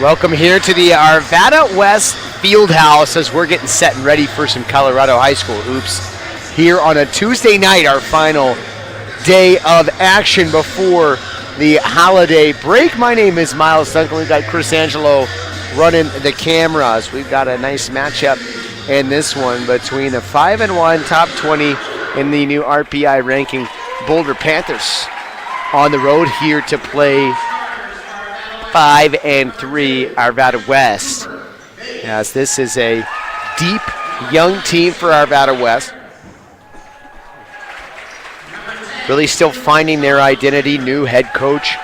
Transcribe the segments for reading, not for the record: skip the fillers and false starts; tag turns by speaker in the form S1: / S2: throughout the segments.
S1: Welcome here to the Arvada West Fieldhouse as we're getting set and ready for some Colorado High School hoops here on a Tuesday night, our final day of action before the holiday break. My name is Miles Duncan. We've got Chris Angelo running the cameras. We've got a nice matchup in this one between the 5-1 top 20 in the new RPI ranking Boulder Panthers on the road here to play 5-3 Arvada West, as this is a deep young team for Arvada West. Really still finding their identity. New head coach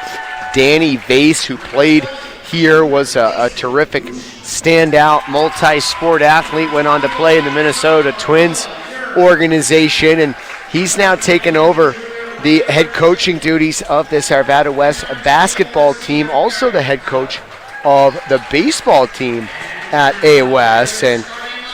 S1: Danny Vase, who played here, was a terrific standout multi-sport athlete, went on to play in the Minnesota Twins organization, and he's now taken over the head coaching duties of this Arvada West basketball team, also the head coach of the baseball team at AOS, and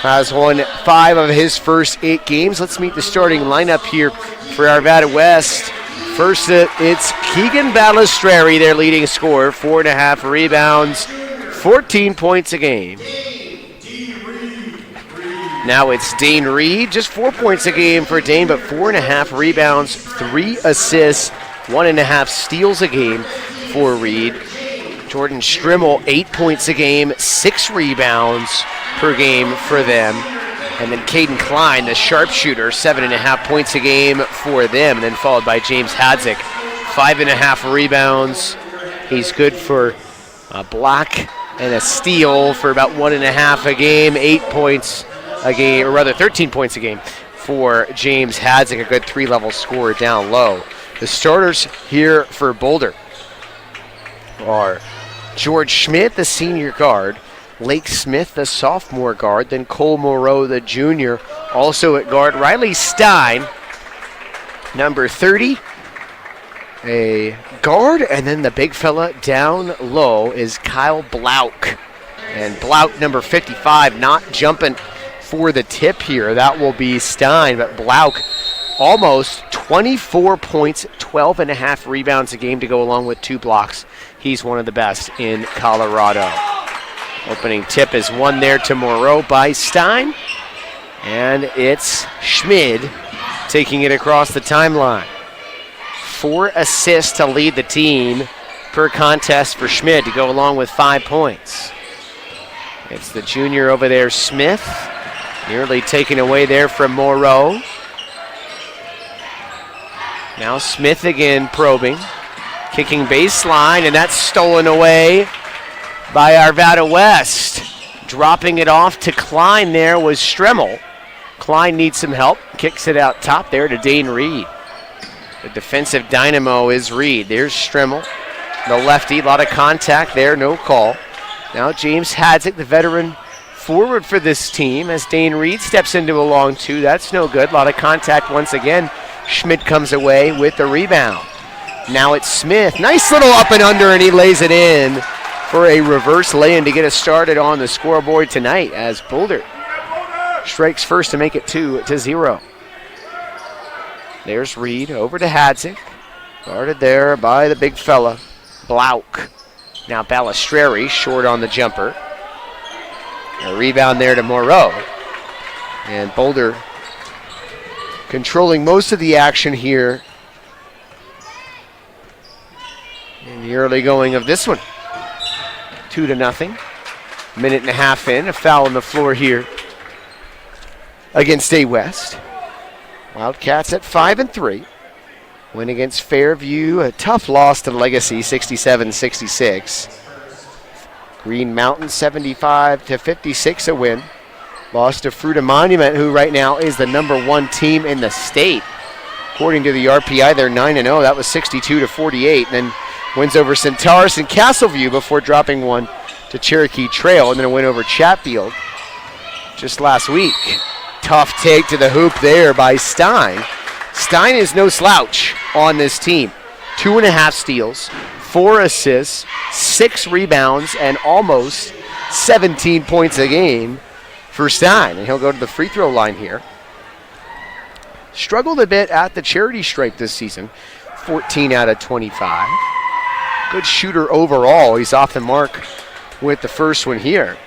S1: has won 5 of his first 8 games. Let's meet the starting lineup here for Arvada West. First, it's Keegan Balistreri, their leading scorer, 4.5 rebounds, 14 points a game. Now it's Dane Reed, just 4 points a game for Dane, but 4.5 rebounds, 3 assists, 1.5 steals a game for Reed. Jordan Strimmel, 8 points a game, 6 rebounds per game for them. And then Caden Klein, the sharpshooter, 7.5 points a game for them. And then followed by James Hadzik, 5.5 rebounds. He's good for a block and a steal for about 1.5 a game, 8 points a game, or rather 13 points a game for James Hadzik, a good 3-level scorer down low. The starters here for Boulder are George Schmidt, the senior guard, Lake Smith, the sophomore guard, then Cole Moreau, the junior, also at guard. Riley Stein, number 30, a guard, and then the big fella down low is Kyle Blauk. And Blauk, number 55, not jumping for the tip here. That will be Stein, but Blauk almost 24 points, 12.5 rebounds a game to go along with 2 blocks. He's one of the best in Colorado. Opening tip is won there to Moreau by Stein, and it's Schmid taking it across the timeline. 4 assists to lead the team per contest for Schmid to go along with 5 points. It's the junior over there, Smith, nearly taken away there from Moreau. Now Smith again probing, kicking baseline, and that's stolen away by Arvada West. Dropping it off to Klein there was Stremmel. Klein needs some help, kicks it out top there to Dane Reed. The defensive dynamo is Reed. There's Stremmel, the lefty, a lot of contact there, no call. Now James Hadzik, the veteran forward for this team, as Dane Reed steps into a long 2. That's no good. A lot of contact once again. Schmidt comes away with the rebound. Now it's Smith. Nice little up and under, and he lays it in for a reverse lay-in to get us started on the scoreboard tonight, as Boulder strikes first to make it 2-0. There's Reed over to Hadzik. Guarded there by the big fella, Blauk. Now Balistreri short on the jumper. A rebound there to Moreau. And Boulder controlling most of the action here in the early going of this one. 2-0. Minute and a half in. A foul on the floor here against A West. Wildcats at 5-3. Win against Fairview. A tough loss to Legacy, 67-66. Green Mountain 75-56 a win. Lost to Fruita Monument, who right now is the number 1 team in the state. According to the RPI, they're 9-0. That was 62-48. Then wins over Centaurus and Castleview before dropping one to Cherokee Trail, and then a win over Chatfield just last week. Tough take to the hoop there by Stein. Stein is no slouch on this team. 2.5 steals, 4 assists, 6 rebounds, and almost 17 points a game for Stein. And he'll go to the free throw line here. Struggled a bit at the charity stripe this season. 14 out of 25. Good shooter overall. He's off the mark with the first one here.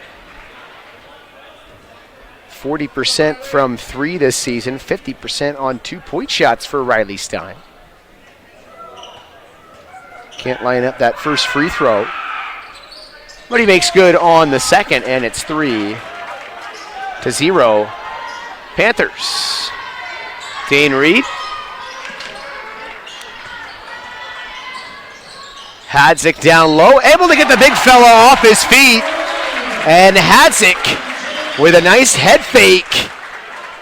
S1: 40% from 3 this season, 50% on 2-point shots for Riley Stein. Can't line up that first free throw. But he makes good on the second, and it's 3-0 Panthers. Dane Reed. Hadzik down low, able to get the big fella off his feet. And Hadzik with a nice head fake.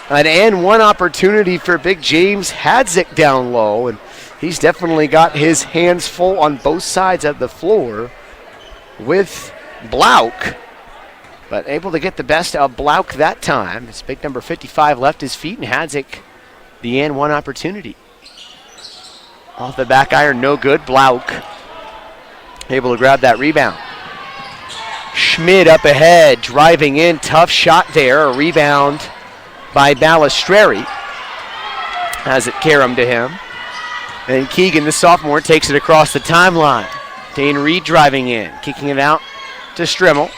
S1: An and one opportunity for big James Hadzik down low. And he's definitely got his hands full on both sides of the floor with Blauk. But able to get the best of Blauk that time. It's big number 55 left his feet, and Hadzik the and one opportunity. Off the back iron, no good. Blauk able to grab that rebound. Schmid up ahead, driving in, tough shot there. A rebound by Balistreri. Has it carom to him. And Keegan, the sophomore, takes it across the timeline. Dane Reed driving in, kicking it out to Strimmel.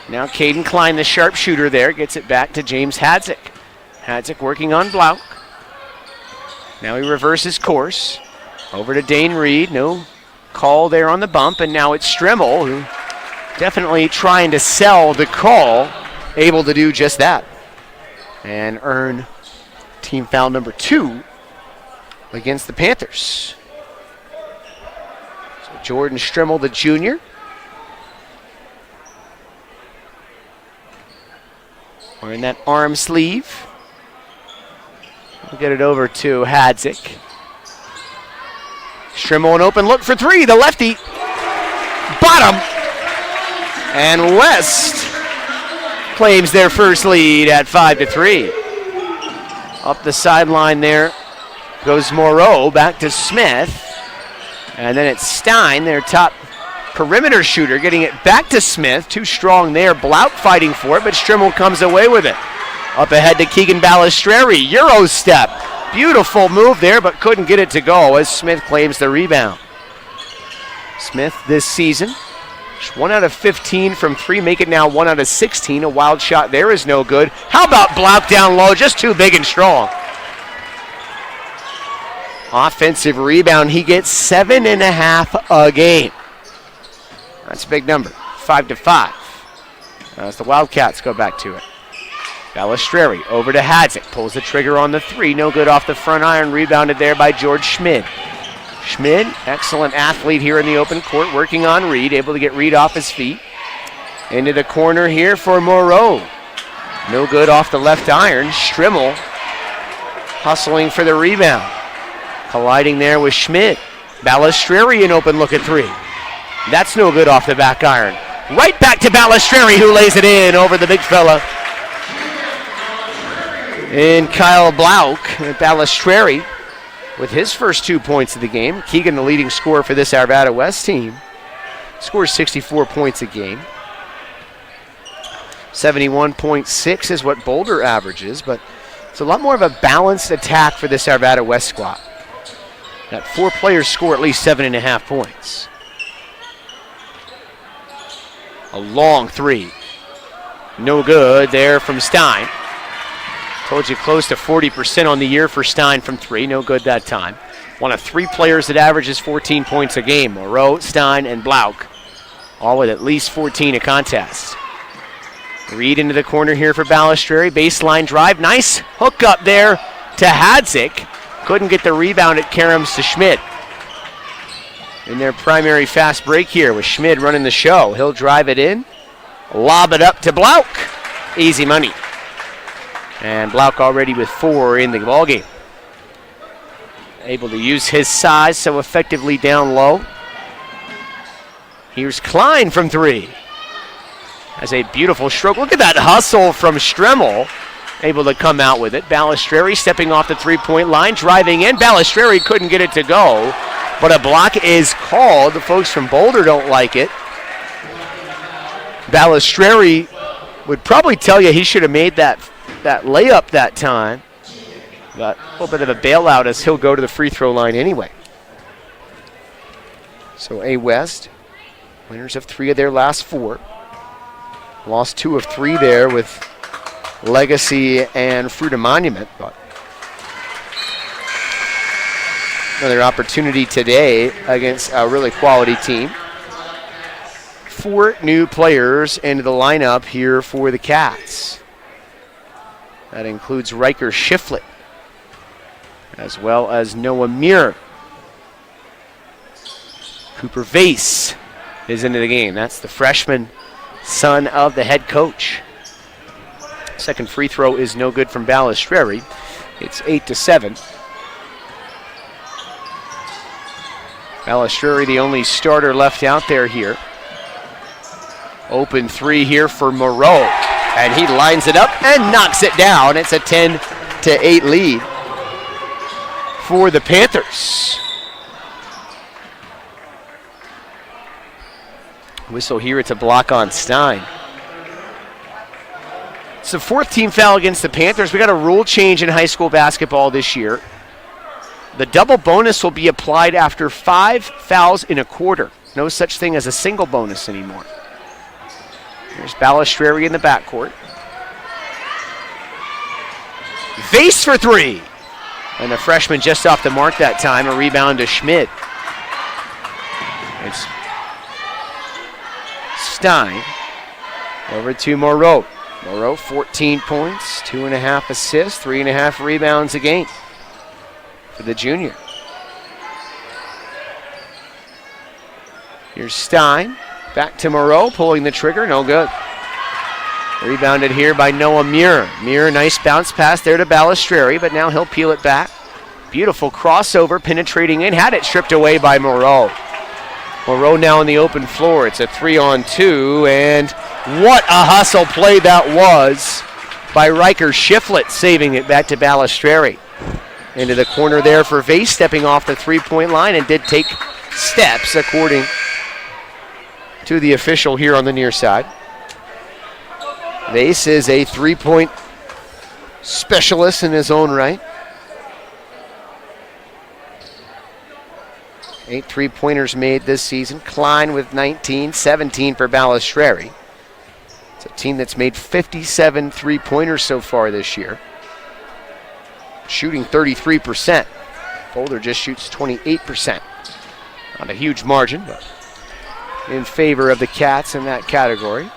S1: Now Caden Klein, the sharpshooter there, gets it back to James Hadzik. Hadzik working on Blauk. Now he reverses course. Over to Dane Reed, no call there on the bump, and now it's Strimmel, who definitely trying to sell the call, able to do just that. And earn team foul number 2 against the Panthers. So Jordan Strimmel, the junior. Wearing that arm sleeve. We'll get it over to Hadzik. Strimmel an open look for 3, the lefty. Bottom. And West claims their first lead at 5-3. Up the sideline there goes Moreau, back to Smith. And then it's Stein, their top perimeter shooter, getting it back to Smith. Too strong there. Blauk fighting for it, but Strimmel comes away with it. Up ahead to Keegan Balistreri. Euro step. Beautiful move there, but couldn't get it to go as Smith claims the rebound. Smith this season, 1 out of 15 from 3, make it now 1 out of 16. A wild shot there is no good. How about Blauk down low? Just too big and strong. Offensive rebound. He gets 7.5 a game. That's a big number. 5-5. As the Wildcats go back to it. Balistreri over to Hadzik. Pulls the trigger on the 3. No good off the front iron. Rebounded there by George Schmid. Schmid, excellent athlete here in the open court, working on Reed. Able to get Reed off his feet. Into the corner here for Moreau. No good off the left iron. Strimmel hustling for the rebound. Colliding there with Schmid. Balistreri an open look at 3. That's no good off the back iron. Right back to Balistreri, who lays it in over the big fella. And Kyle Blauk, Balistreri, with his first 2 points of the game. Keegan, the leading scorer for this Arvada West team, scores 64 points a game. 71.6 is what Boulder averages, but it's a lot more of a balanced attack for this Arvada West squad. That 4 players score at least 7.5 points. A long 3. No good there from Stein. Told you close to 40% on the year for Stein from 3. No good that time. One of 3 players that averages 14 points a game. Moreau, Stein, and Blauk. All with at least 14 a contest. Reed into the corner here for Balistreri. Baseline drive. Nice hook up there to Hadzik. Couldn't get the rebound. It caroms to Schmid. In their primary fast break here with Schmid running the show. He'll drive it in. Lob it up to Blauk. Easy money. And Blauk already with 4 in the ballgame. Able to use his size so effectively down low. Here's Klein from 3. Has a beautiful stroke. Look at that hustle from Strimmel. Able to come out with it. Balistreri stepping off the 3-point line, driving in. Balistreri couldn't get it to go, but a block is called. The folks from Boulder don't like it. Balistreri would probably tell you he should have made that layup that time. But a little bit of a bailout as he'll go to the free throw line anyway. So A West, winners of 3 of their last 4. Lost 2 of 3 there with Legacy and Fruita Monument. But another opportunity today against a really quality team. 4 new players into the lineup here for the Cats. That includes Riker Shiflett, as well as Noah Muir. Cooper Vase is into the game. That's the freshman, son of the head coach. Second free throw is no good from Balistreri. It's 8-7. Balistreri, the only starter left out there here. Open 3 here for Moreau. And he lines it up and knocks it down. It's a 10-8 lead for the Panthers. Whistle here, it's a block on Stein. It's the 4th team foul against the Panthers. We got a rule change in high school basketball this year. The double bonus will be applied after 5 fouls in a quarter. No such thing as a single bonus anymore. Here's Balistreri in the backcourt. Vase for 3. And the freshman just off the mark that time. A rebound to Schmidt. It's Stein over to Moreau. Moreau, 14 points, 2.5 assists, 3.5 rebounds a game for the junior. Here's Stein. Back to Moreau, pulling the trigger, no good. Rebounded here by Noah Muir. Muir, nice bounce pass there to Balistreri, but now he'll peel it back. Beautiful crossover, penetrating in, had it stripped away by Moreau. Moreau now on the open floor. It's a 3-on-2, and what a hustle play that was by Riker Shiflett, saving it back to Balistreri. Into the corner there for Vase, stepping off the three-point line, and did take steps according to the official here on the near side. Vase is a three-point specialist in his own right. 8 3-pointers made this season. Klein with 19, 17 for Balistreri. It's a team that's made 57 3-pointers so far this year, shooting 33%. Boulder just shoots 28%. Not a huge margin, but in favor of the Cats in that category.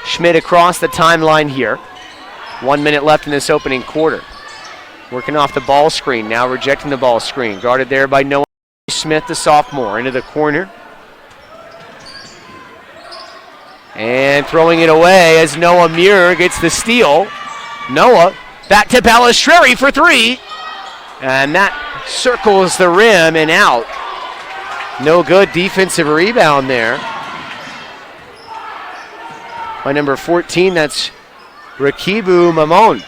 S1: Schmidt across the timeline here. 1 minute left in this opening quarter. Working off the ball screen, now rejecting the ball screen. Guarded there by Noah Smith, the sophomore, into the corner. And throwing it away as Noah Muir gets the steal. Noah back to Balistreri for 3. And that circles the rim and out. No good defensive rebound there by number 14, that's Rakibu Mamon.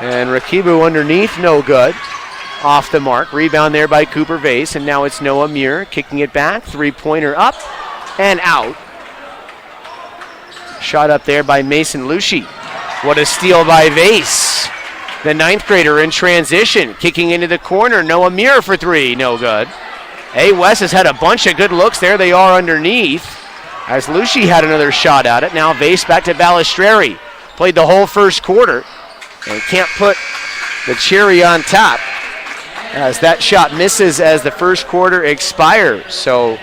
S1: And Rakibu underneath, no good. Off the mark. Rebound there by Cooper Vase, and now it's Noah Muir kicking it back. 3-pointer up and out. Shot up there by Mason Lucci. What a steal by Vase. The 9th grader in transition, kicking into the corner. Noah Muir for 3, no good. A. West has had a bunch of good looks. There they are underneath, as Lucci had another shot at it. Now Vase back to Balistreri. Played the whole first quarter and can't put the cherry on top, as that shot misses as the first quarter expires. So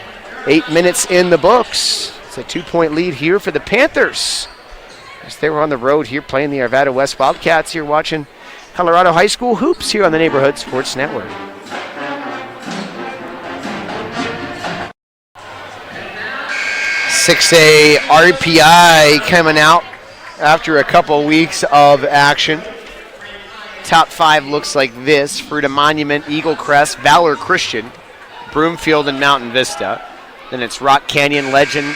S1: 8 minutes in the books. It's a 2-point lead here for the Panthers, as they were on the road here playing the Arvada West Wildcats. Here watching Colorado High School hoops here on the Neighborhood Sports Network. .6A RPI coming out after a couple weeks of action. Top 5 looks like this: Fruita Monument, Eagle Crest, Valor Christian, Broomfield, and Mountain Vista. Then it's Rock Canyon, Legend,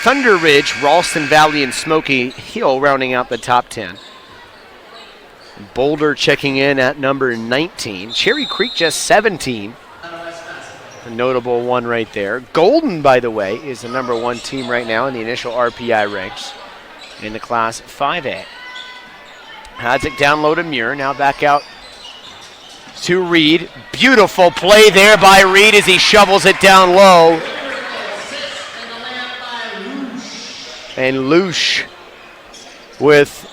S1: Thunder Ridge, Ralston Valley, and Smoky Hill rounding out the top 10. Boulder checking in at number 19. Cherry Creek just 17. A notable one right there. Golden, by the way, is the number 1 team right now in the initial RPI ranks in the Class 5A. Has it down low to Muir. Now back out to Reed. Beautiful play there by Reed as he shovels it down low. And Lush with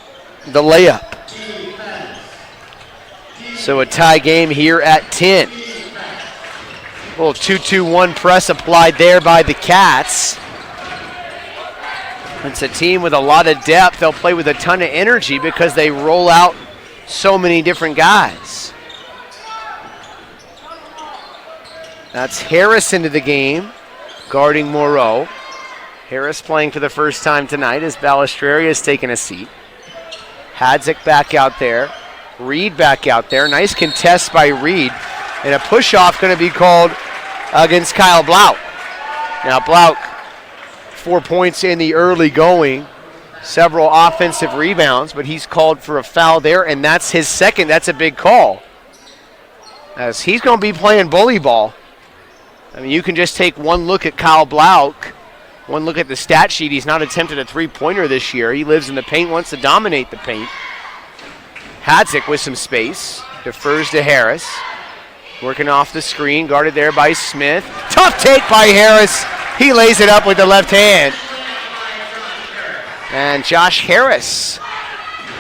S1: the layup. So a tie game here at 10. Little 2-2-1 press applied there by the Cats. It's a team with a lot of depth. They'll play with a ton of energy because they roll out so many different guys. That's Harris into the game, guarding Moreau. Harris playing for the first time tonight as Balistreri has taken a seat. Hadzik back out there. Reed back out there. Nice contest by Reed. And a push-off going to be called against Kyle Blauk. Now Blauk, 4 points in the early going. Several offensive rebounds, but he's called for a foul there, and that's his second. That's a big call, as he's going to be playing bully ball. I mean, you can just take one look at Kyle Blauk, one look at the stat sheet. He's not attempted a three-pointer this year. He lives in the paint, wants to dominate the paint. Hadzik with some space, defers to Harris. Working off the screen, guarded there by Smith. Tough take by Harris. He lays it up with the left hand. And Josh Harris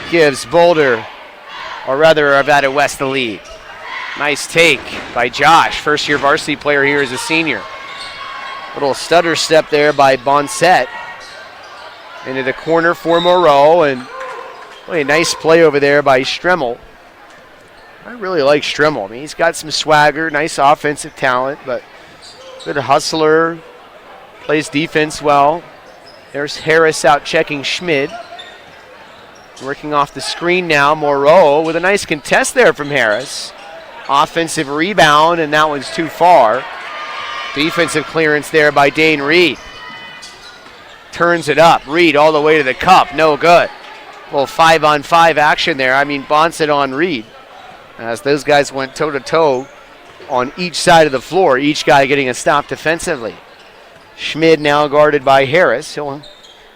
S1: gives Boulder, or rather Arvada West, the lead. Nice take by Josh, first-year varsity player here as a senior. Little stutter step there by Bonset. Into the corner for Moreau, and really a nice play over there by Stremmel. I really like Stremmel. I mean, he's got some swagger, nice offensive talent, but good hustler, plays defense well. There's Harris out checking Schmid. Working off the screen now, Moreau with a nice contest there from Harris. Offensive rebound, and that one's too far. Defensive clearance there by Dane Reed. Turns it up. Reed all the way to the cup. No good. A little 5-on-5 action there. I mean, Bonset on Reed, as those guys went toe-to-toe on each side of the floor, each guy getting a stop defensively. Schmid now guarded by Harris. He'll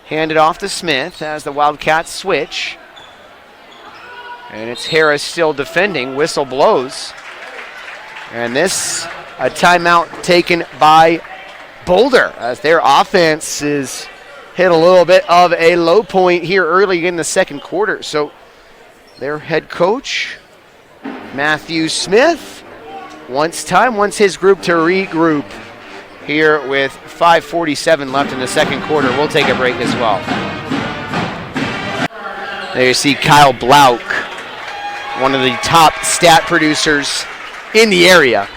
S1: hand it off to Smith as the Wildcats switch. And it's Harris still defending. Whistle blows. And this, a timeout taken by Boulder, as their offense is hit a little bit of a low point here early in the second quarter. So their head coach, Matthew Smith, wants his group to regroup here with 5:47 left in the second quarter. We'll take a break as well. There you see Kyle Blauk, one of the top stat producers in the area.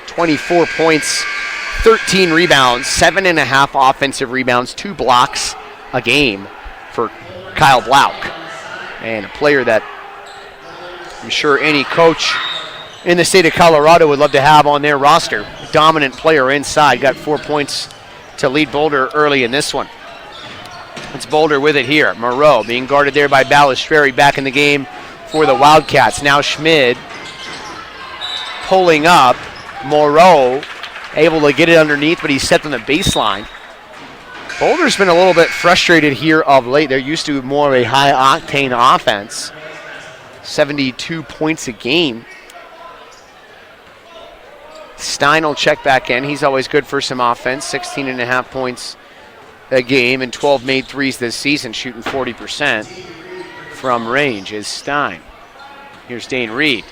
S1: 24 points, 13 rebounds, 7.5 offensive rebounds, 2 blocks a game for Kyle Blauk. And a player that I'm sure any coach in the state of Colorado would love to have on their roster. Dominant player inside, got 4 points to lead Boulder early in this one. It's Boulder with it here. Moreau being guarded there by Balistreri back in the game for the Wildcats. Now Schmid pulling up. Moreau able to get it underneath, but he's set on the baseline. Boulder's been a little bit frustrated here of late. They're used to more of a high-octane offense. 72 points a game. Stein will check back in. He's always good for some offense. 16.5 points a game and 12 made threes this season, shooting 40% from range is Stein. Here's Dane Reed.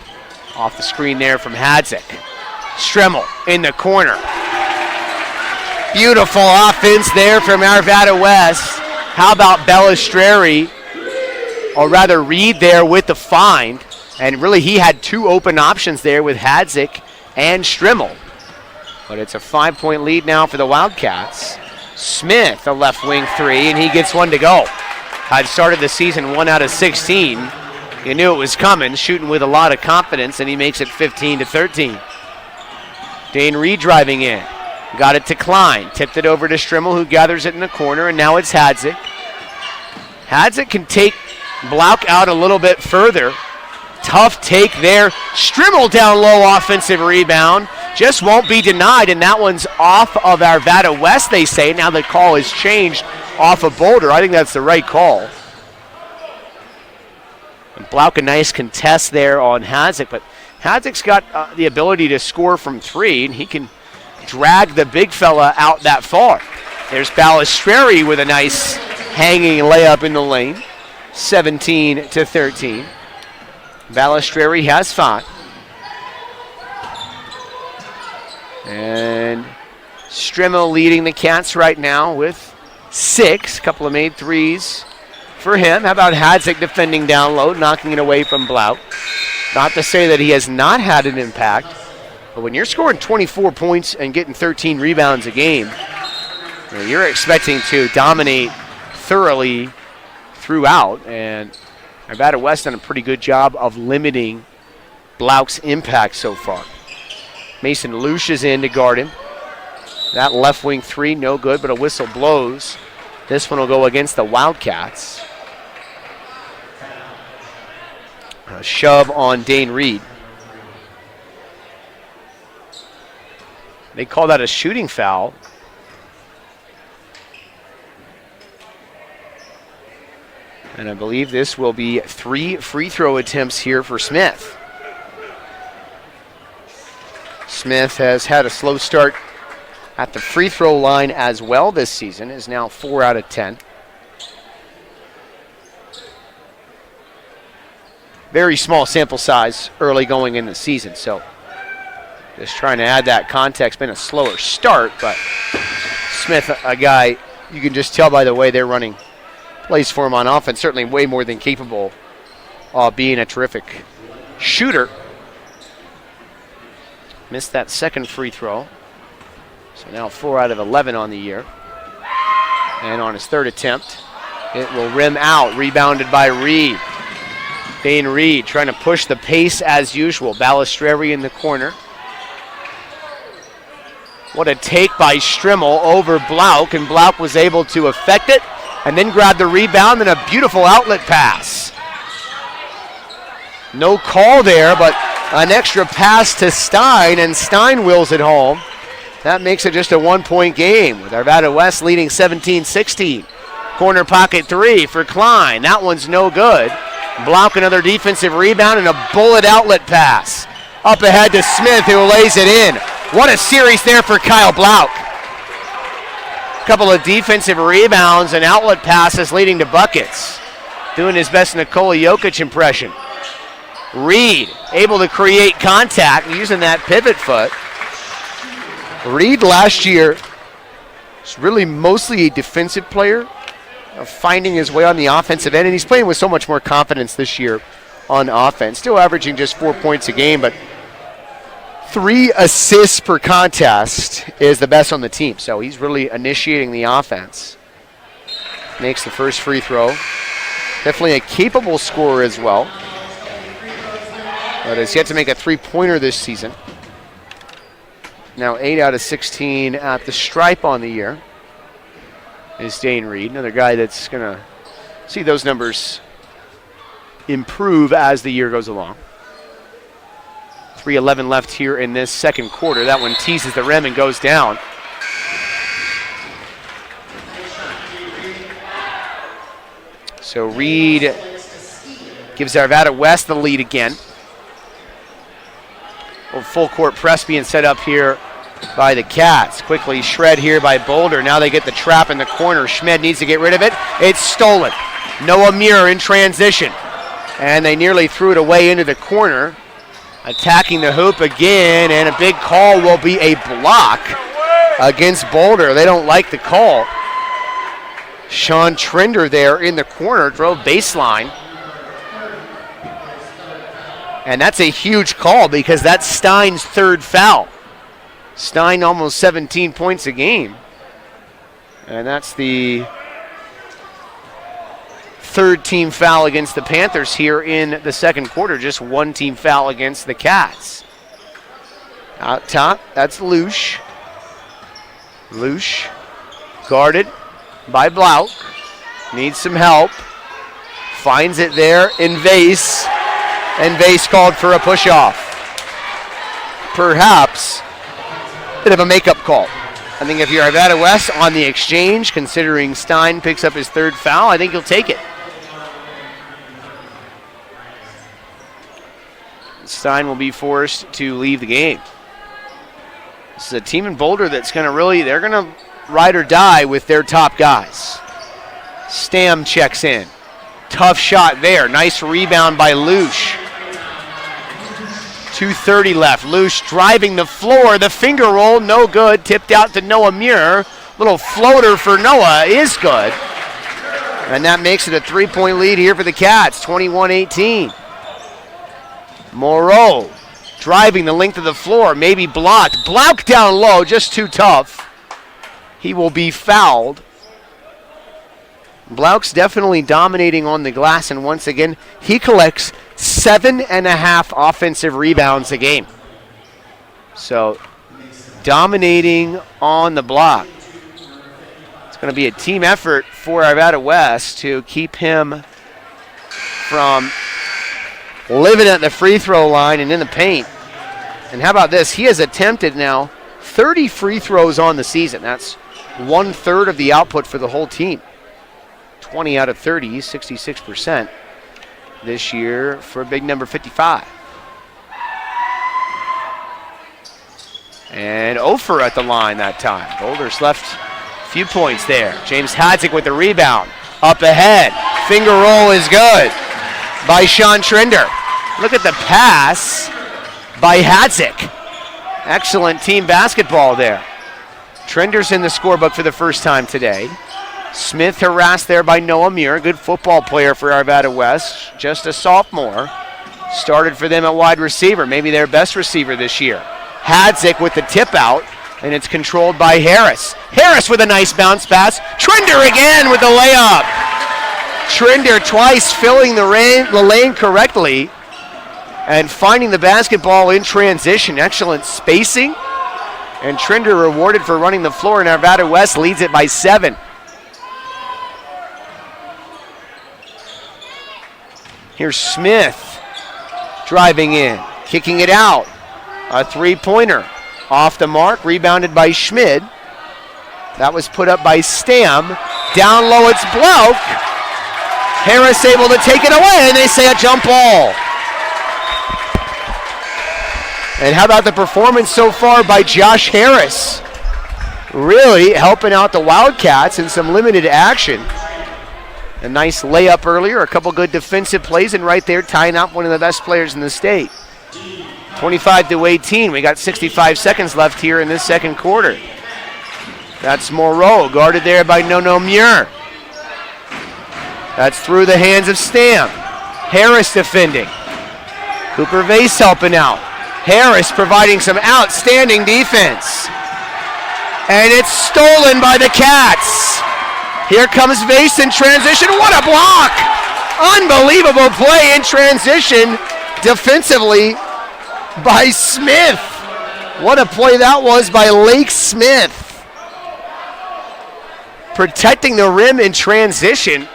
S1: Off the screen there from Hadzik. Stremmel in the corner. Beautiful offense there from Arvada West. How about Balistreri, or rather Reed there with the find. And really he had 2 open options there with Hadzik and Stremmel. But it's a 5-point lead now for the Wildcats. Smith, a left wing 3, and he gets one to go. Had started the season 1 out of 16. You knew it was coming, shooting with a lot of confidence, and he makes it 15-13. Dane Reed driving in. Got it to Klein. Tipped it over to Stremmel, who gathers it in the corner, and now it's Hadzik. Hadzik can take Blauk out a little bit further. Tough take there. Stremmel down low, offensive rebound. Just won't be denied, and that one's off of Arvada West, they say. Now the call has changed off of Boulder. I think that's the right call. And Blauk, a nice contest there on Hadzik, but Hadzik's got the ability to score from 3, and he can drag the big fella out that far. There's Balistreri with a nice hanging layup in the lane. 17-13. Balistreri has 5. And Strimmel leading the Cats right now with 6. Couple of made threes for him. How about Hadzik defending down low, knocking it away from Blount? Not to say that he has not had an impact, but when you're scoring 24 points and getting 13 rebounds a game, you're expecting to dominate thoroughly throughout, and Arvada West done a pretty good job of limiting Blount's impact so far. Mason Lush is in to guard him. That left wing 3, no good, but a whistle blows. This one will go against the Wildcats. A shove on Dane Reed. They call that a shooting foul. And I believe this will be 3 free throw attempts here for Smith. Smith has had a slow start at the free throw line as well this season, is now 4 out of 10. Very small sample size early going in the season, so just trying to add that context. Been a slower start, but Smith, a guy you can just tell by the way they're running plays for him on offense, certainly way more than capable of being a terrific shooter. Missed that second free throw. So now 4 out of 11 on the year. And on his third attempt, it will rim out, rebounded by Reed. Dane Reed trying to push the pace as usual. Balistreri in the corner. What a take by Strimmel over Blount, and Blount was able to effect it and then grab the rebound and a beautiful outlet pass. No call there, but an extra pass to Stein, and Stein wills it home. That makes it just a 1-point game, with Arvada West leading 17-16. Corner pocket 3 for Klein. That one's no good. Blount another defensive rebound and a bullet outlet pass. Up ahead to Smith, who lays it in. What a series there for Kyle Blount. Couple of defensive rebounds and outlet passes leading to buckets. Doing his best Nikola Jokic impression. Reed able to create contact using that pivot foot. Reed last year was really mostly a defensive player, finding his way on the offensive end, and he's playing with so much more confidence this year on offense. Still averaging just 4 points a game, but 3 assists per contest is the best on the team, so he's really initiating the offense. Makes the first free throw. Definitely a capable scorer as well, but has yet to make a three-pointer this season. Now 8 out of 16 at the stripe on the year is Dane Reed, another guy that's going to see those numbers improve as the year goes along. 3:11 left here in this second quarter. That one teases the rim and goes down. So Reed gives Arvada West the lead again. A full court press being set up here by the Cats. Quickly shred here by Boulder. Now they get the trap in the corner. Schmed needs to get rid of it. It's stolen. Noah Muir in transition. And they nearly threw it away into the corner. Attacking the hoop again, and a big call will be a block against Boulder. They don't like the call. Sean Trinder there in the corner, drove baseline. And that's a huge call because that's Stein's third foul. Stein almost 17 points a game. And that's the third team foul against the Panthers here in the second quarter. Just one team foul against the Cats. Out top, that's Lush. Lush guarded by Blount. Needs some help. Finds it there in Vase. And Vase called for a push-off. Perhaps a bit of a makeup call. I think if you're Arvada West on the exchange, considering Stein picks up his third foul, I think you'll take it. Stein will be forced to leave the game. This is a team in Boulder that's going to really, they're going to ride or die with their top guys. Stam checks in. Tough shot there. Nice rebound by Lush. 2:30 left. Lush driving the floor. The finger roll, no good. Tipped out to Noah Muir. Little floater for Noah is good. And that makes it a 3-point lead here for the Cats, 21-18. Moreau driving the length of the floor, maybe blocked. Blauk down low, just too tough. He will be fouled. Blauk's definitely dominating on the glass, and once again, he collects 7.5 offensive rebounds a game. So, dominating on the block. It's going to be a team effort for Arvada West to keep him from living at the free throw line and in the paint. And how about this? He has attempted now 30 free throws on the season. That's 1/3 of the output for the whole team. 20 out of 30, 66% this year for big number 55. And Ofer at the line that time. Boulder's left a few points there. James Hadzik with the rebound. Up ahead. Finger roll is good by Sean Trinder. Look at the pass by Hadzik. Excellent team basketball there. Trinder's in the scorebook for the first time today. Smith harassed there by Noah Muir. Good football player for Arvada West. Just a sophomore. Started for them at wide receiver. Maybe their best receiver this year. Hadzik with the tip out, and it's controlled by Harris. Harris with a nice bounce pass. Trinder again with the layup. Trinder twice filling the lane correctly and finding the basketball in transition. Excellent spacing. And Trinder rewarded for running the floor, and Arvada West leads it by 7. Here's Smith driving in, kicking it out. A three-pointer off the mark, rebounded by Schmid. That was put up by Stam. Down low, it's Blauk. Harris able to take it away, and they say a jump ball. And how about the performance so far by Josh Harris? Really helping out the Wildcats in some limited action. A nice layup earlier, a couple good defensive plays, and right there tying up one of the best players in the state. 25-18. We got 65 seconds left here in this second quarter. That's Moreau, guarded there by Nono Muir. That's through the hands of Stam. Harris defending. Cooper Vase helping out. Harris providing some outstanding defense. And it's stolen by the Cats. Here comes Vase in transition. What a block! Unbelievable play in transition defensively by Smith. What a play that was by Lake Smith. Protecting the rim in transition.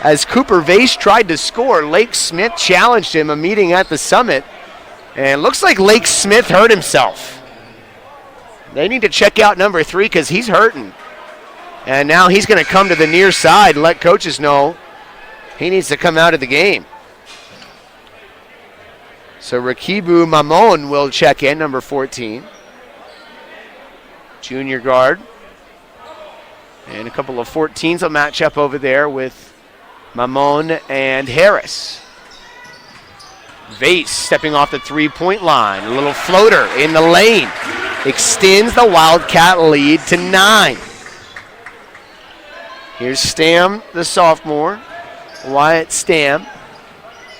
S1: As Cooper Vase tried to score, Lake Smith challenged him, a meeting at the summit. And looks like Lake Smith hurt himself. They need to check out number 3 because he's hurting. And now he's going to come to the near side and let coaches know he needs to come out of the game. So Rakibu Mamon will check in, number 14. Junior guard. And a couple of 14s will match up over there with Mamon and Harris. Vase stepping off the three-point line. A little floater in the lane. Extends the Wildcat lead to 9. Here's Stam, the sophomore. Wyatt Stam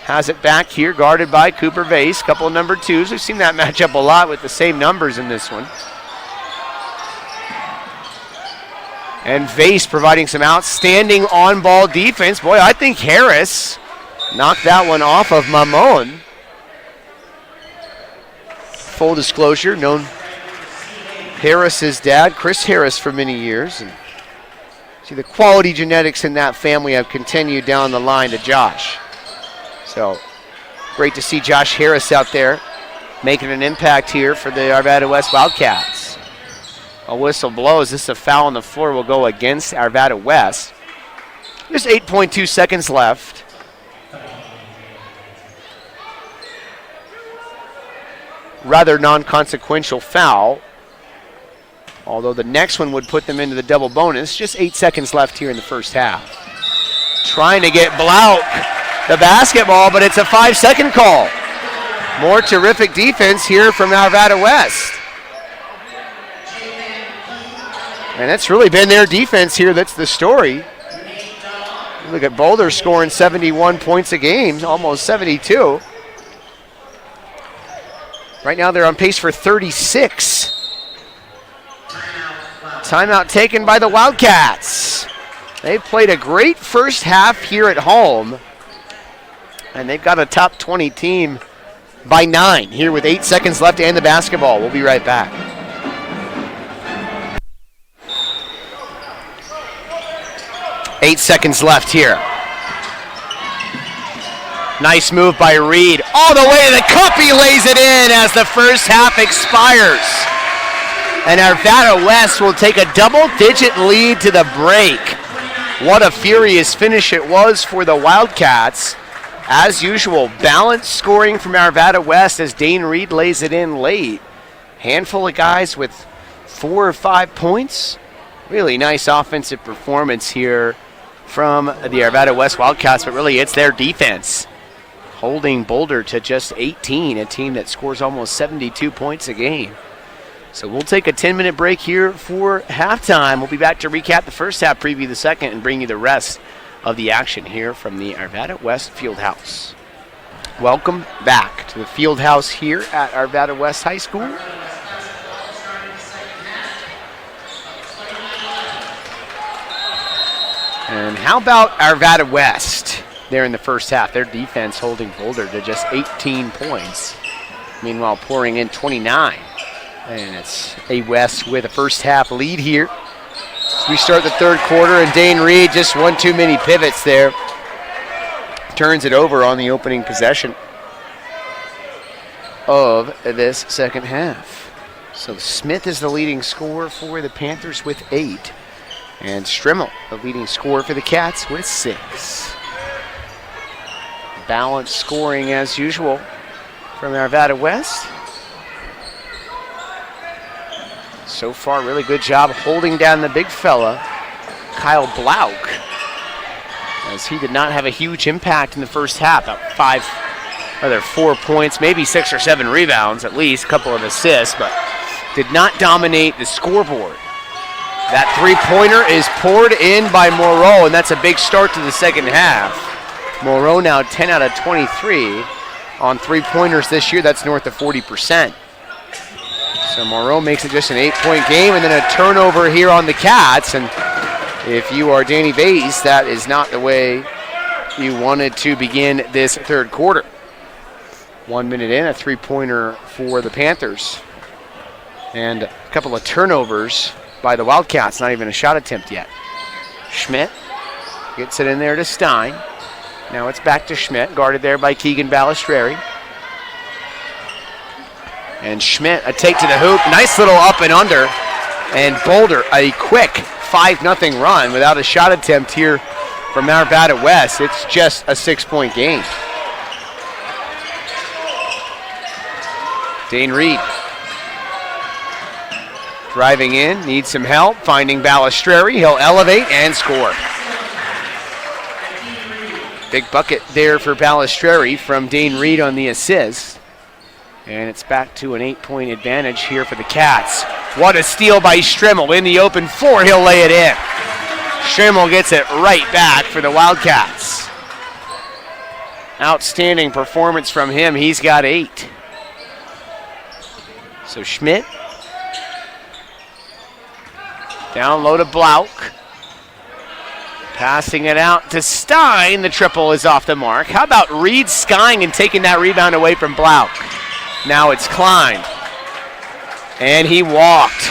S1: has it back here, guarded by Cooper Vase. Couple of number 2s. We've seen that match up a lot with the same numbers in this one. And Vase providing some outstanding on-ball defense. Boy, I think Harris knocked that one off of Mamon. Full disclosure, known Harris's dad, Chris Harris, for many years. And see, the quality genetics in that family have continued down the line to Josh. So, great to see Josh Harris out there making an impact here for the Arvada West Wildcats. A whistle blows. This is a foul on the floor will go against Arvada West. Just 8.2 seconds left. Rather non-consequential foul. Although the next one would put them into the double bonus. Just 8 seconds left here in the first half. Trying to get Blauk the basketball, but it's a 5-second call. More terrific defense here from Arvada West. And that's really been their defense here. That's the story. Look at Boulder scoring 71 points a game, almost 72. Right now they're on pace for 36. Timeout taken by the Wildcats. They've played a great first half here at home. And they've got a top 20 team by 9 here with 8 seconds left and the basketball. We'll be right back. Eight seconds left here. Nice move by Reed. All the way to the cup, he lays it in as the first half expires. And Arvada West will take a double-digit lead to the break. What a furious finish it was for the Wildcats. As usual, balanced scoring from Arvada West as Dane Reed lays it in late. Handful of guys with 4 or 5 points. Really nice offensive performance here from the Arvada West Wildcats, but really it's their defense holding Boulder to just 18, a team that scores almost 72 points a game. So we'll take a 10-minute break here for halftime. We'll be back to recap the first half, preview the second, and bring you the rest of the action here from the Arvada West Fieldhouse. Welcome back to the Fieldhouse here at Arvada West High School. And how about Arvada West there in the first half? Their defense holding Boulder to just 18 points. Meanwhile, pouring in 29. And it's a West with a first half lead here. As we start the third quarter, and Dane Reed just one too many pivots there. Turns it over on the opening possession of this second half. So Smith is the leading scorer for the Panthers with 8. And Strimmel, the leading scorer for the Cats, with 6. Balanced scoring as usual from Arvada West. So far, really good job holding down the big fella, Kyle Blauk, as he did not have a huge impact in the first half. About 4 points, maybe 6 or 7 rebounds at least, a couple of assists, but did not dominate the scoreboard. That three-pointer is poured in by Moreau, and that's a big start to the second half. Moreau now 10 out of 23 on three-pointers this year. That's north of 40%. So Moreau makes it just an 8-point game, and then a turnover here on the Cats. And if you are Danny Bays, that is not the way you wanted to begin this third quarter. 1 minute in, a three-pointer for the Panthers. And a couple of turnovers by the Wildcats, not even a shot attempt yet. Schmidt gets it in there to Stein. Now it's back to Schmidt, guarded there by Keegan Balistreri. And Schmidt, a take to the hoop, nice little up and under. And Boulder, a quick 5-0 run without a shot attempt here from Arvada West. It's just a 6-point game. Dane Reed driving in, needs some help, finding Balistreri. He'll elevate and score. Big bucket there for Balistreri from Dane Reed on the assist. And it's back to an 8-point advantage here for the Cats. What a steal by Strimmel in the open floor. He'll lay it in. Strimmel gets it right back for the Wildcats. Outstanding performance from him. He's got 8. So Schmidt. Down low to Blauk. Passing it out to Stein. The triple is off the mark. How about Reed skying and taking that rebound away from Blauk? Now it's Klein. And he walked.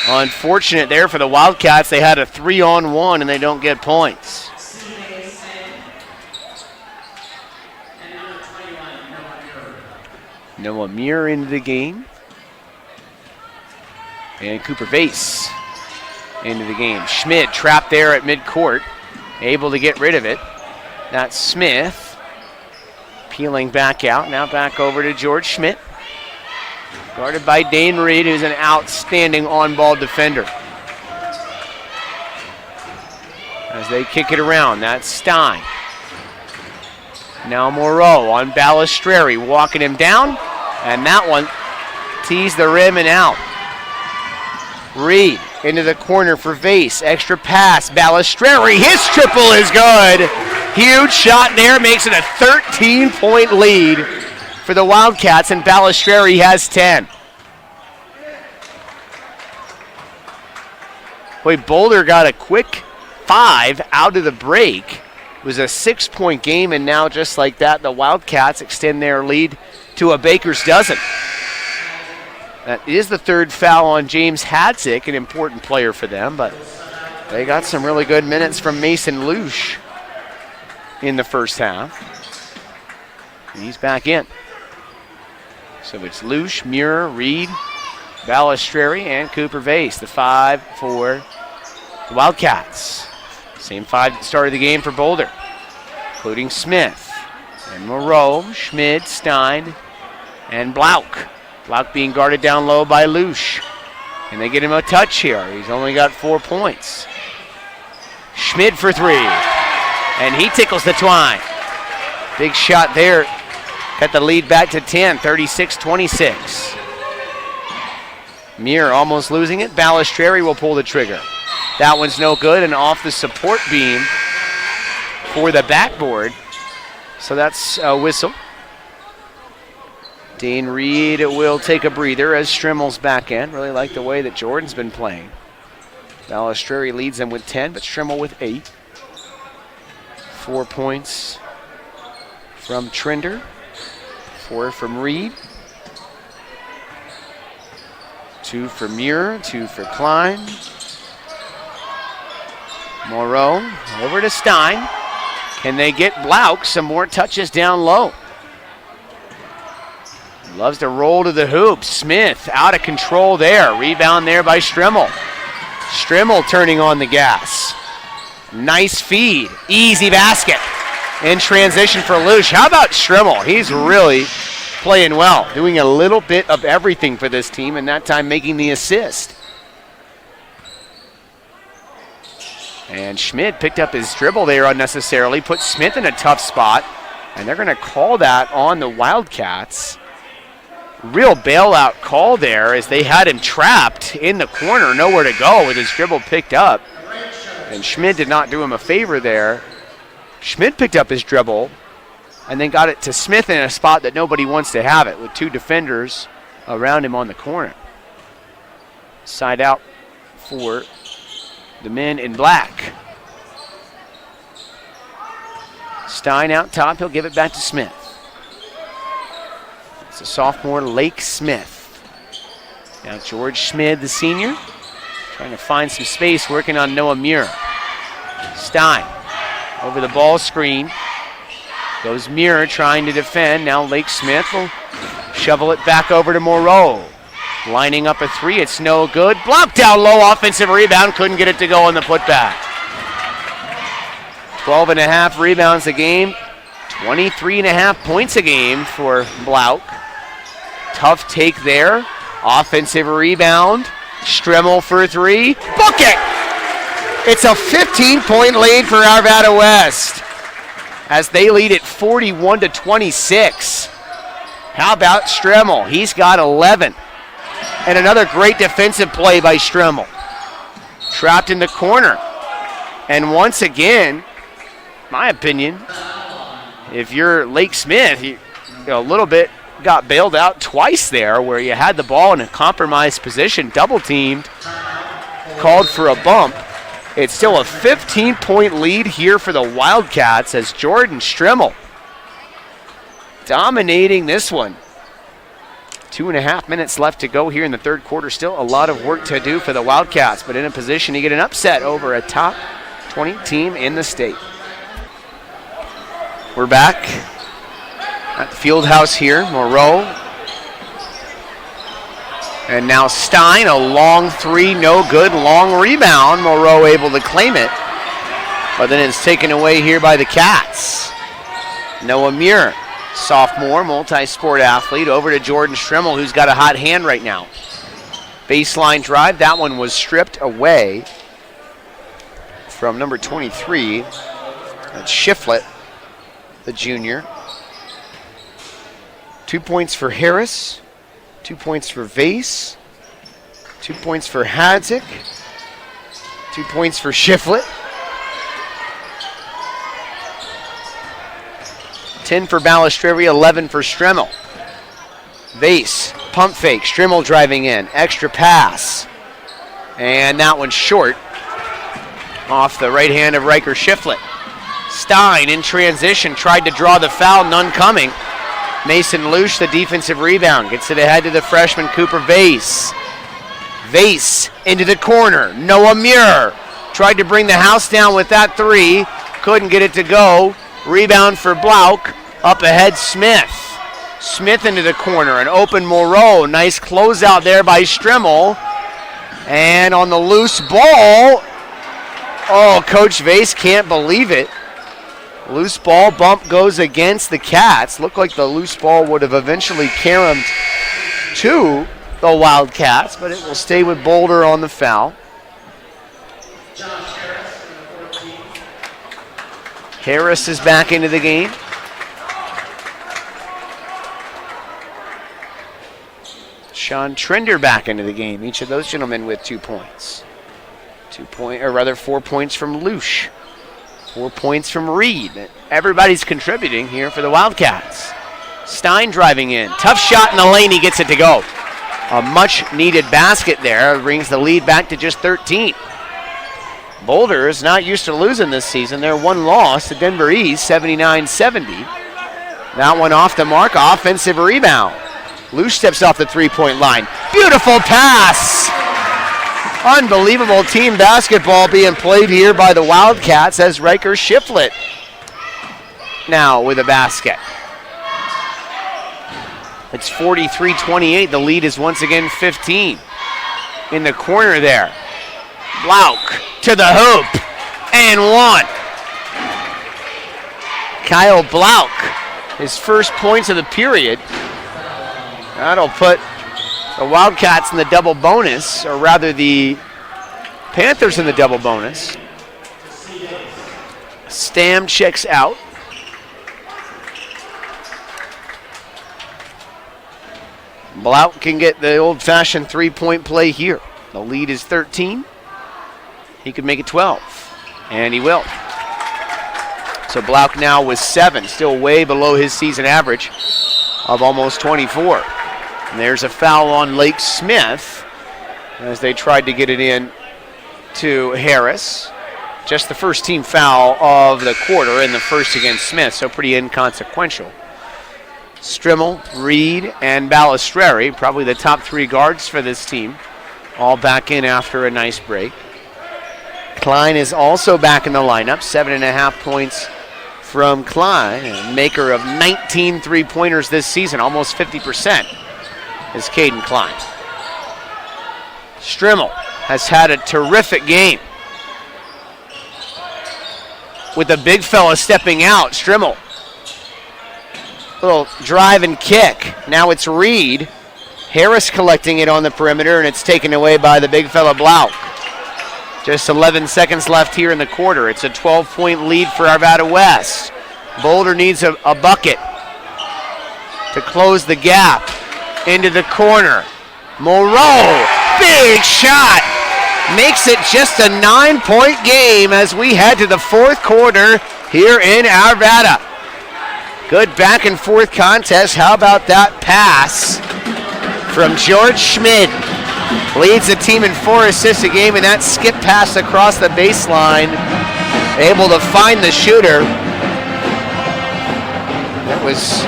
S1: Unfortunate there for the Wildcats. They had a 3-on-1 and they don't get points. Noah Muir into the game. And Cooper Vase into the game. Schmidt trapped there at midcourt, able to get rid of it. That's Smith. Peeling back out, now back over to George Schmidt. Guarded by Dane Reed, who's an outstanding on-ball defender. as they kick it around. That's Stein. Now Moreau on Balistreri, walking him down, and that one tees the rim and out. Reed into the corner for Vase. Extra pass. Balistreri, his triple is good. Huge shot there, makes it a 13-point lead for the Wildcats, and Balistreri has 10. Boy, Boulder got a quick 5 out of the break. It was a 6-point game, and now just like that, the Wildcats extend their lead to a baker's dozen. That is the third foul on James Hadzik, an important player for them, but they got some really good minutes from Mason Lush in the first half. And he's back in. So it's Lush, Muir, Reed, Balistreri, and Cooper Vase, the 5 for the Wildcats. Same 5 that started the game for Boulder, including Smith and Moreau, Schmid, Stein, and Blauk. Blauk being guarded down low by Lush. And they get him a touch here. He's only got 4 points. Schmid for 3. And he tickles the twine. Big shot there. Cut the lead back to 10, 36-26. Muir almost losing it. Balistreri will pull the trigger. That one's no good, and off the support beam for the backboard. So that's a whistle. Dane Reed will take a breather as Strimmel's back in. Really like the way that Jordan's been playing. Balistreri leads them with 10, but Strimmel with 8. 4 points from Trinder. 4 from Reed. 2 for Muir, 2 for Klein. Moreau over to Stein. Can they get Blauk some more touches down low? Loves to roll to the hoop. Smith out of control there. Rebound there by Strimmel. Strimmel turning on the gas. Nice feed. Easy basket. In transition for Lush. How about Strimmel? He's really playing well. Doing a little bit of everything for this team, and that time making the assist. And Schmid picked up his dribble there unnecessarily. Put Smith in a tough spot. And they're going to call that on the Wildcats. Real bailout call there as they had him trapped in the corner, nowhere to go with his dribble picked up. And Schmid did not do him a favor there. Schmid picked up his dribble and then got it to Smith in a spot that nobody wants to have it, with 2 defenders around him on the corner. Side out for the men in black. Stein out top, he'll give it back to Smith. It's a sophomore, Lake Smith. Now George Schmid, the senior, trying to find some space, working on Noah Muir. Stein over the ball screen. Goes Muir trying to defend. Now Lake Smith will shovel it back over to Moreau. Lining up a 3, it's no good. Blocked down low, offensive rebound, couldn't get it to go on the putback. 12.5 rebounds a game, 23.5 points a game for Blauk. Tough take there. Offensive rebound. Strimmel for 3. Book it! It's a 15-point lead for Arvada West as they lead at 41-26. How about Strimmel? He's got 11. And another great defensive play by Strimmel. Trapped in the corner. And once again, my opinion, if you're Lake Smith, you a little bit got bailed out twice there where you had the ball in a compromised position, double teamed, called for a bump. It's still a 15-point lead here for the Wildcats as Jordan Strimmel dominating this one. 2.5 minutes left to go here in the third quarter. Still a lot of work to do for the Wildcats, but in a position to get an upset over a top 20 team in the state. We're back at the field house here. Moreau. And now Stein, a long 3, no good. Long rebound. Moreau able to claim it. But then it's taken away here by the Cats. Noah Muir, sophomore, multi-sport athlete, over to Jordan Strimmel, who's got a hot hand right now. Baseline drive. That one was stripped away. from number 23. That's Shiflett, the junior. 2 points for Harris, 2 points for Vase, 2 points for Hadzik, 2 points for Shiflett, 10 for Balistreri, 11 for Stremmel. Vase, pump fake, Stremmel driving in, extra pass. And that one's short off the right hand of Riker Shiflett. Stein in transition, tried to draw the foul, none coming. Mason Lusch, the defensive rebound, gets it ahead to the freshman Cooper Vase. Vase into the corner, Noah Muir tried to bring the house down with that three, couldn't get it to go. Rebound for Blauk, up ahead Smith. Smith into the corner, an open Moreau, nice closeout there by Stremmel. And on the loose ball, oh, Coach Vase can't believe it. Loose ball bump goes against the Cats. Looked like the loose ball would have eventually caromed to the Wildcats, but it will stay with Boulder on the foul. Harris is back into the game. Sean Trinder back into the game. Each of those gentlemen with 2 points. 4 points from Lusch. 4 points from Reed. Everybody's contributing here for the Wildcats. Stein driving in. Tough shot in the lane. He gets it to go. A much-needed basket there. Brings the lead back to just 13. Boulder is not used to losing this season. Their one loss to Denver East, 79-70. That one off the mark. Offensive rebound. Lusch steps off the three-point line. Beautiful pass. Unbelievable team basketball being played here by the Wildcats as Riker Shiflett now with a basket. It's 43-28. The lead is once again 15. In the corner there. Blauk to the hoop. And one. Kyle Blauk, his first points of the period. That'll put the Wildcats in the double bonus, or rather the Panthers in the double bonus. Stam checks out. Blauk can get the old-fashioned three-point play here. The lead is 13. He could make it 12, and he will. So Blauk now with 7, still way below his season average of almost 24. And there's a foul on Lake Smith as they tried to get it in to Harris. Just the first team foul of the quarter and the first against Smith, so pretty inconsequential. Stremmel, Reed, and Balistreri, probably the top 3 guards for this team, all back in after a nice break. Klein is also back in the lineup, 7.5 points from Klein, and maker of 19 three-pointers this season, almost 50%. Is Caden Klein. Stremmel has had a terrific game. With the big fella stepping out, Stremmel. Little drive and kick. Now it's Reed. Harris collecting it on the perimeter, and it's taken away by the big fella Blauk. Just 11 seconds left here in the quarter. It's a 12-point lead for Arvada West. Boulder needs a bucket to close the gap. Into the corner. Moreau, big shot. Makes it just a 9-point game as we head to the fourth quarter here in Arvada. Good back and forth contest. How about that pass from George Schmidt? Leads the team in 4 assists a game, and that skip pass across the baseline. Able to find the shooter. That was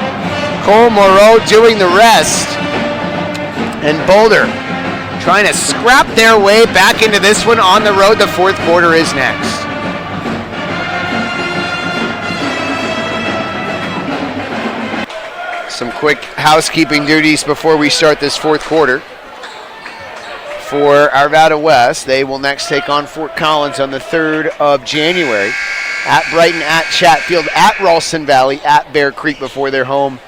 S1: Cole Moreau doing the rest. And Boulder trying to scrap their way back into this one on the road. The fourth quarter is next. Some quick housekeeping duties before we start this fourth quarter. For Arvada West, they will next take on Fort Collins on the 3rd of January. At Brighton, at Chatfield, at Ralston Valley, at Bear Creek before their home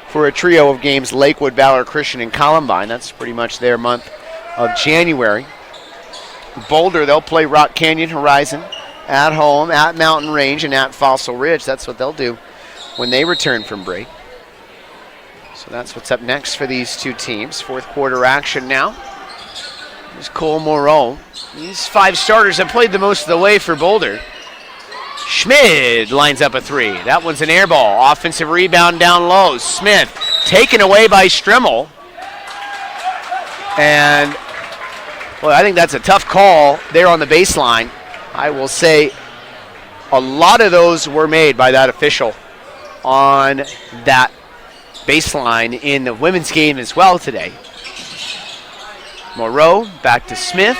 S1: for a trio of games, Lakewood, Valor Christian, and Columbine. That's pretty much their month of January. Boulder, they'll play Rock Canyon, Horizon, at home, at Mountain Range, and at Fossil Ridge. That's what they'll do when they return from break. So that's what's up next for these two teams. Fourth quarter action now. There's Cole Moreau. These 5 starters have played the most of the way for Boulder. Schmid lines up a 3. That one's an air ball. Offensive rebound down low. Smith taken away by Strimmel. And, well, I think that's a tough call there on the baseline. I will say a lot of those were made by that official on that baseline in the women's game as well today. Moreau back to Smith.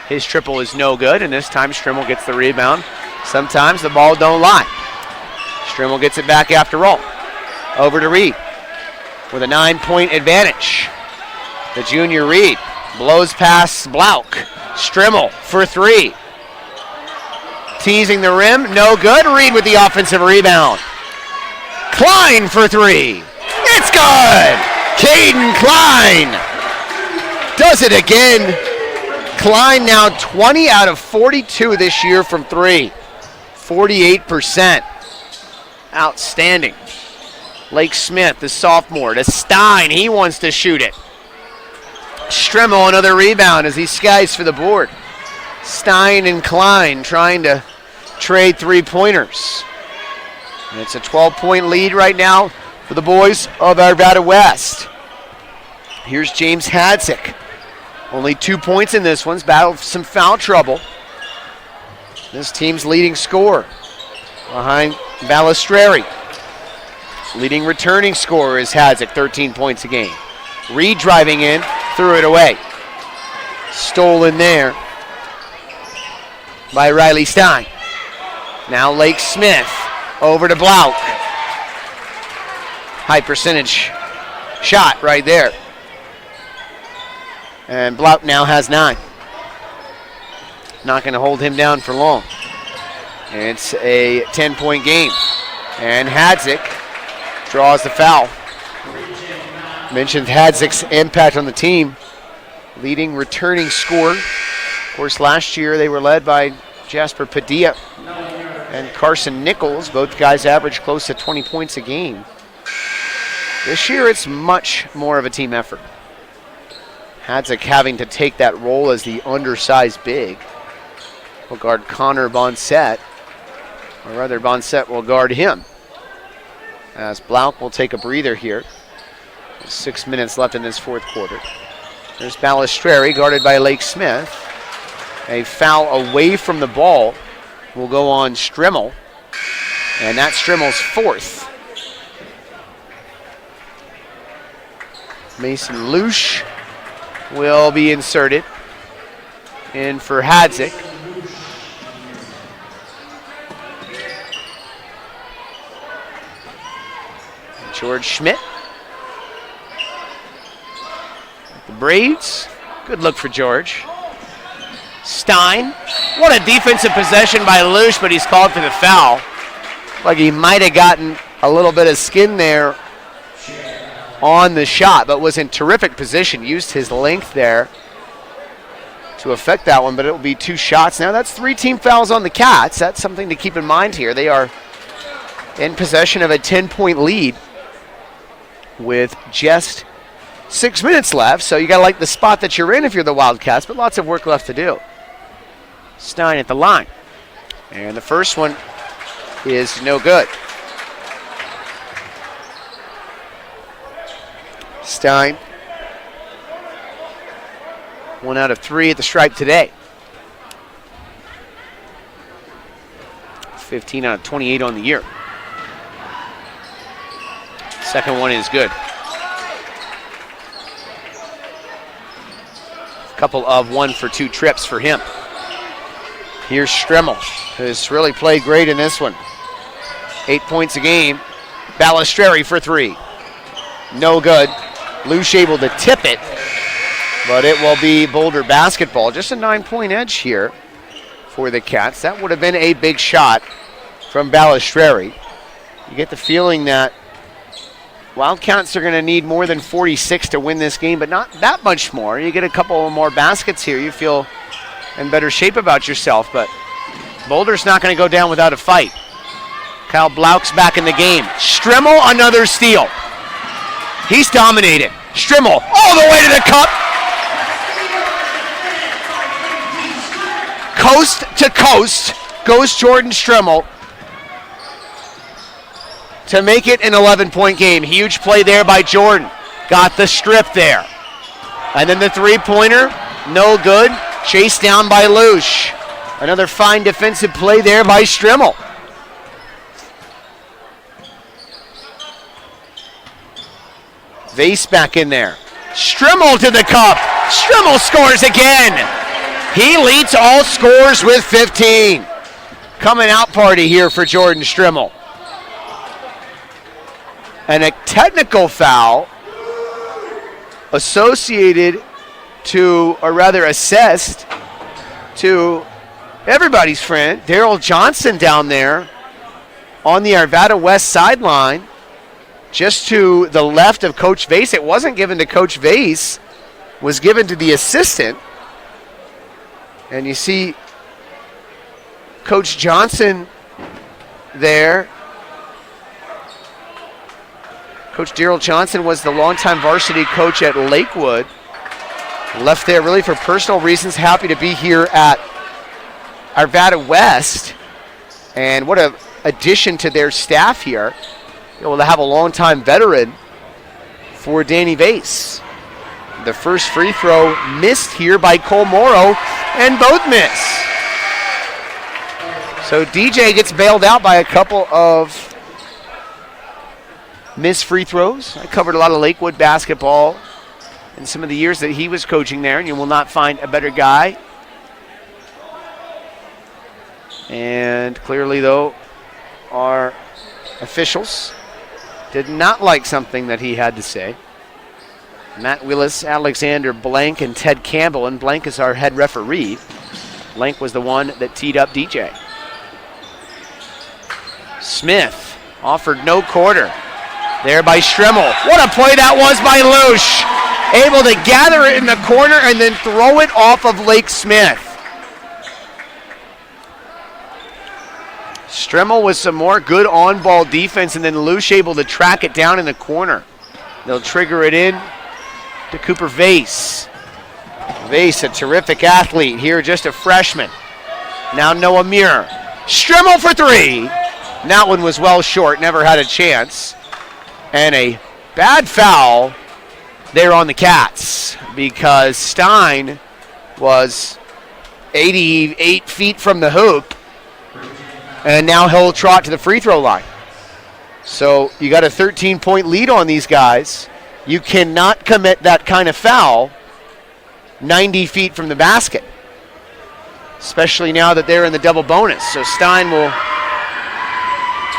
S1: His triple is no good, and this time Strimmel gets the rebound. Sometimes the ball don't lie. Strimmel gets it back after all. Over to Reed with a 9-point advantage. The junior Reed blows past Blauk. Strimmel for 3. Teasing the rim, no good. Reed with the offensive rebound. Klein for 3. It's good! Caden Klein does it again. Klein now 20 out of 42 this year from 3. 48%. Outstanding. Lake Smith, the sophomore, to Stein. He wants to shoot it. Strimmel, another rebound as he skies for the board. Stein and Klein trying to trade 3-pointers. And it's a 12-point lead right now for the boys of Arvada West. Here's James Hadzik. Only 2 points in this one's battled some foul trouble. This team's leading scorer behind Balistreri. Leading returning scorer is Hadzik, 13 points a game. Reed driving in, threw it away. Stolen there by Riley Stein. Now Lake Smith over to Blauk. High percentage shot right there. And Blauk now has 9. Not going to hold him down for long. It's a 10-point game. And Hadzik draws the foul. Mentioned Hadzik's impact on the team. Leading returning scorer. Of course, last year they were led by Jasper Padilla and Carson Nichols. Both guys averaged close to 20 points a game. This year it's much more of a team effort. Hadzik having to take that role as the undersized big. Will guard Connor Bonsett, or rather Bonsett will guard him. As Blauk will take a breather here. 6 minutes left in this fourth quarter. There's Balistreri guarded by Lake Smith. A foul away from the ball will go on Strimmel, and that's Strimmel's 4th. Mason Lusch will be inserted in for Hadzik. George Schmidt. The Braves. Good look for George. Stein. What a defensive possession by Lusch, but he's called for the foul. Like he might have gotten a little bit of skin there on the shot, but was in terrific position. Used his length there to affect that one, but it will be 2 shots. Now that's 3 team fouls on the Cats. That's something to keep in mind here. They are in possession of a 10-point lead with just 6 minutes left, so you got to like the spot that you're in if you're the Wildcats, but lots of work left to do. Stein at the line. And the first one is no good. Stein, 1 out of 3 at the stripe today. 15 out of 28 on the year. Second one is good. Couple of 1-for-2 trips for him. Here's Strimmel, who's really played great in this one. 8 points a game. Balistreri for 3. No good. Lusch able to tip it, but it will be Boulder basketball. Just a 9-point edge here for the Cats. That would have been a big shot from Balistreri. You get the feeling that Wildcats are going to need more than 46 to win this game, but not that much more. You get a couple more baskets here, you feel in better shape about yourself, but Boulder's not going to go down without a fight. Kyle Blauk's back in the game. Strimmel, another steal. He's dominated. Strimmel all the way to the cup. Coast to coast goes Jordan Strimmel to make it an 11-point game. Huge play there by Jordan. Got the strip there. And then the three-pointer, no good. Chased down by Lush. Another fine defensive play there by Strimmel. Vase back in there. Strimmel to the cup. Strimmel scores again. He leads all scores with 15. Coming out party here for Jordan Strimmel. And a technical foul associated to, or rather assessed to everybody's friend, Daryl Johnson down there on the Arvada West sideline, just to the left of Coach Vase. It wasn't given to Coach Vase, was given to the assistant. And you see Coach Johnson there. Coach Daryl Johnson was the longtime varsity coach at Lakewood. Left there really for personal reasons. Happy to be here at Arvada West. And what an addition to their staff here. Able to have a longtime veteran for Danny Vase. The first free throw missed here by Cole Morrow, and both miss. So DJ gets bailed out by a couple of missed free throws. I covered a lot of Lakewood basketball in some of the years that he was coaching there, and you will not find a better guy. And clearly, though, our officials did not like something that he had to say. Matt Willis, Alexander Blank, and Ted Campbell, and Blank is our head referee. Blank was the one that teed up DJ. Smith offered no quarter. There by Strimmel. What a play that was by Lush. Able to gather it in the corner and then throw it off of Lake Smith. Strimmel with some more good on-ball defense, and then Lush able to track it down in the corner. They'll trigger it in to Cooper Vase. Vase, a terrific athlete here, just a freshman. Now Noah Muir. Strimmel for three. That one was well short, never had a chance. And a bad foul there on the Cats because Stein was 88 feet from the hoop, and now he'll trot to the free throw line. So you got a 13-point lead on these guys. You cannot commit that kind of foul 90 feet from the basket, especially now that they're in the double bonus. So Stein will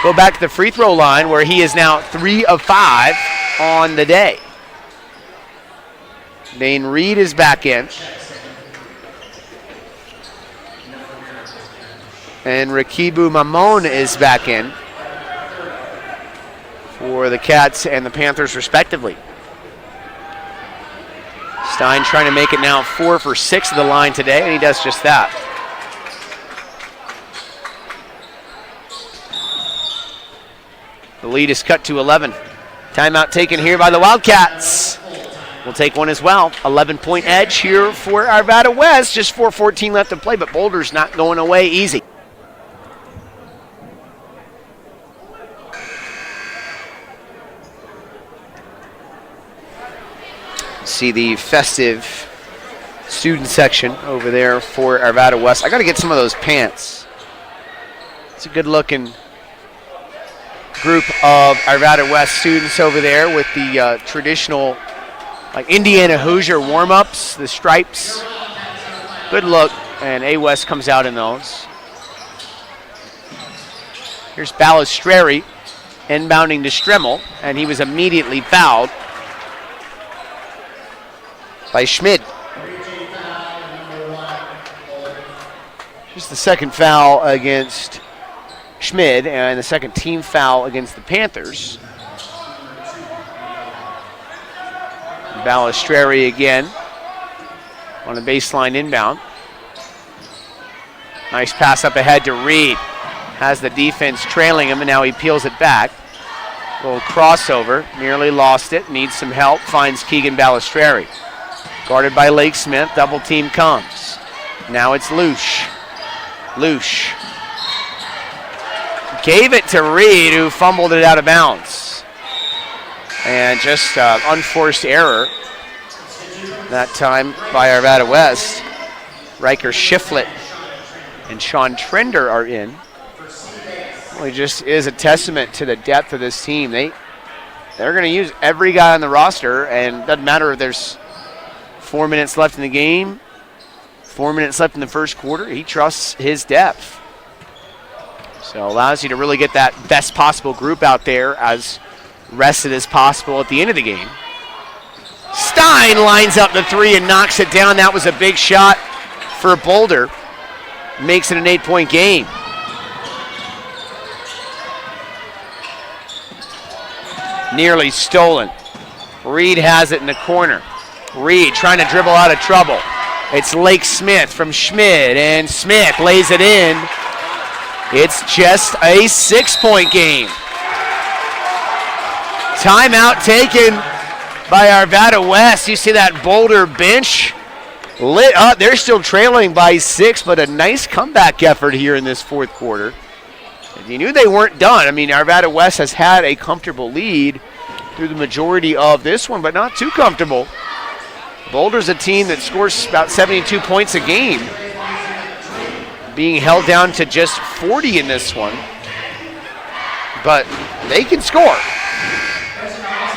S1: go back to the free throw line, where he is now 3 of 5 on the day. Dane Reed is back in. And Rakibu Mamon is back in for the Cats and the Panthers respectively. Stein trying to make it now 4 for 6 of the line today, and he does just that. The lead is cut to 11. Timeout taken here by the Wildcats. We'll take one as well. 11-point edge here for Arvada West. Just 4:14 left to play, but Boulder's not going away easy. See the festive student section over there for Arvada West. I got to get some of those pants. It's a good looking group of Arvada West students over there with the traditional like Indiana Hoosier warm-ups, the stripes. Good look, and A-West comes out in those. Here's Balistreri inbounding to Strimmel, and he was immediately fouled by Schmid. Just the second foul against Schmid, and the second team foul against the Panthers. Balistreri again on a baseline inbound. Nice pass up ahead to Reed. Has the defense trailing him, and now he peels it back. Little crossover, nearly lost it, needs some help, finds Keegan Balistreri. Guarded by Lake Smith, double team comes. Now it's Lush. Lush gave it to Reed, who fumbled it out of bounds. And just unforced error that time by Arvada West. Riker Shiflett and Sean Trender are in. Well, it just is a testament to the depth of this team. They're going to use every guy on the roster, and it doesn't matter if there's 4 minutes left in the game, 4 minutes left in the first quarter. He trusts his depth. So allows you to really get that best possible group out there as rested as possible at the end of the game. Stein lines up the three and knocks it down. That was a big shot for Boulder. Makes it an 8-point game. Nearly stolen. Reed has it in the corner. Reed trying to dribble out of trouble. It's Lake Smith from Schmid, and Smith lays it in. It's just a 6-point game. Timeout taken by Arvada West. You see that Boulder bench lit up. They're still trailing by 6, but a nice comeback effort here in this fourth quarter. And you knew they weren't done. I mean, Arvada West has had a comfortable lead through the majority of this one, but not too comfortable. Boulder's a team that scores about 72 points a game, being held down to just 40 in this one. But they can score.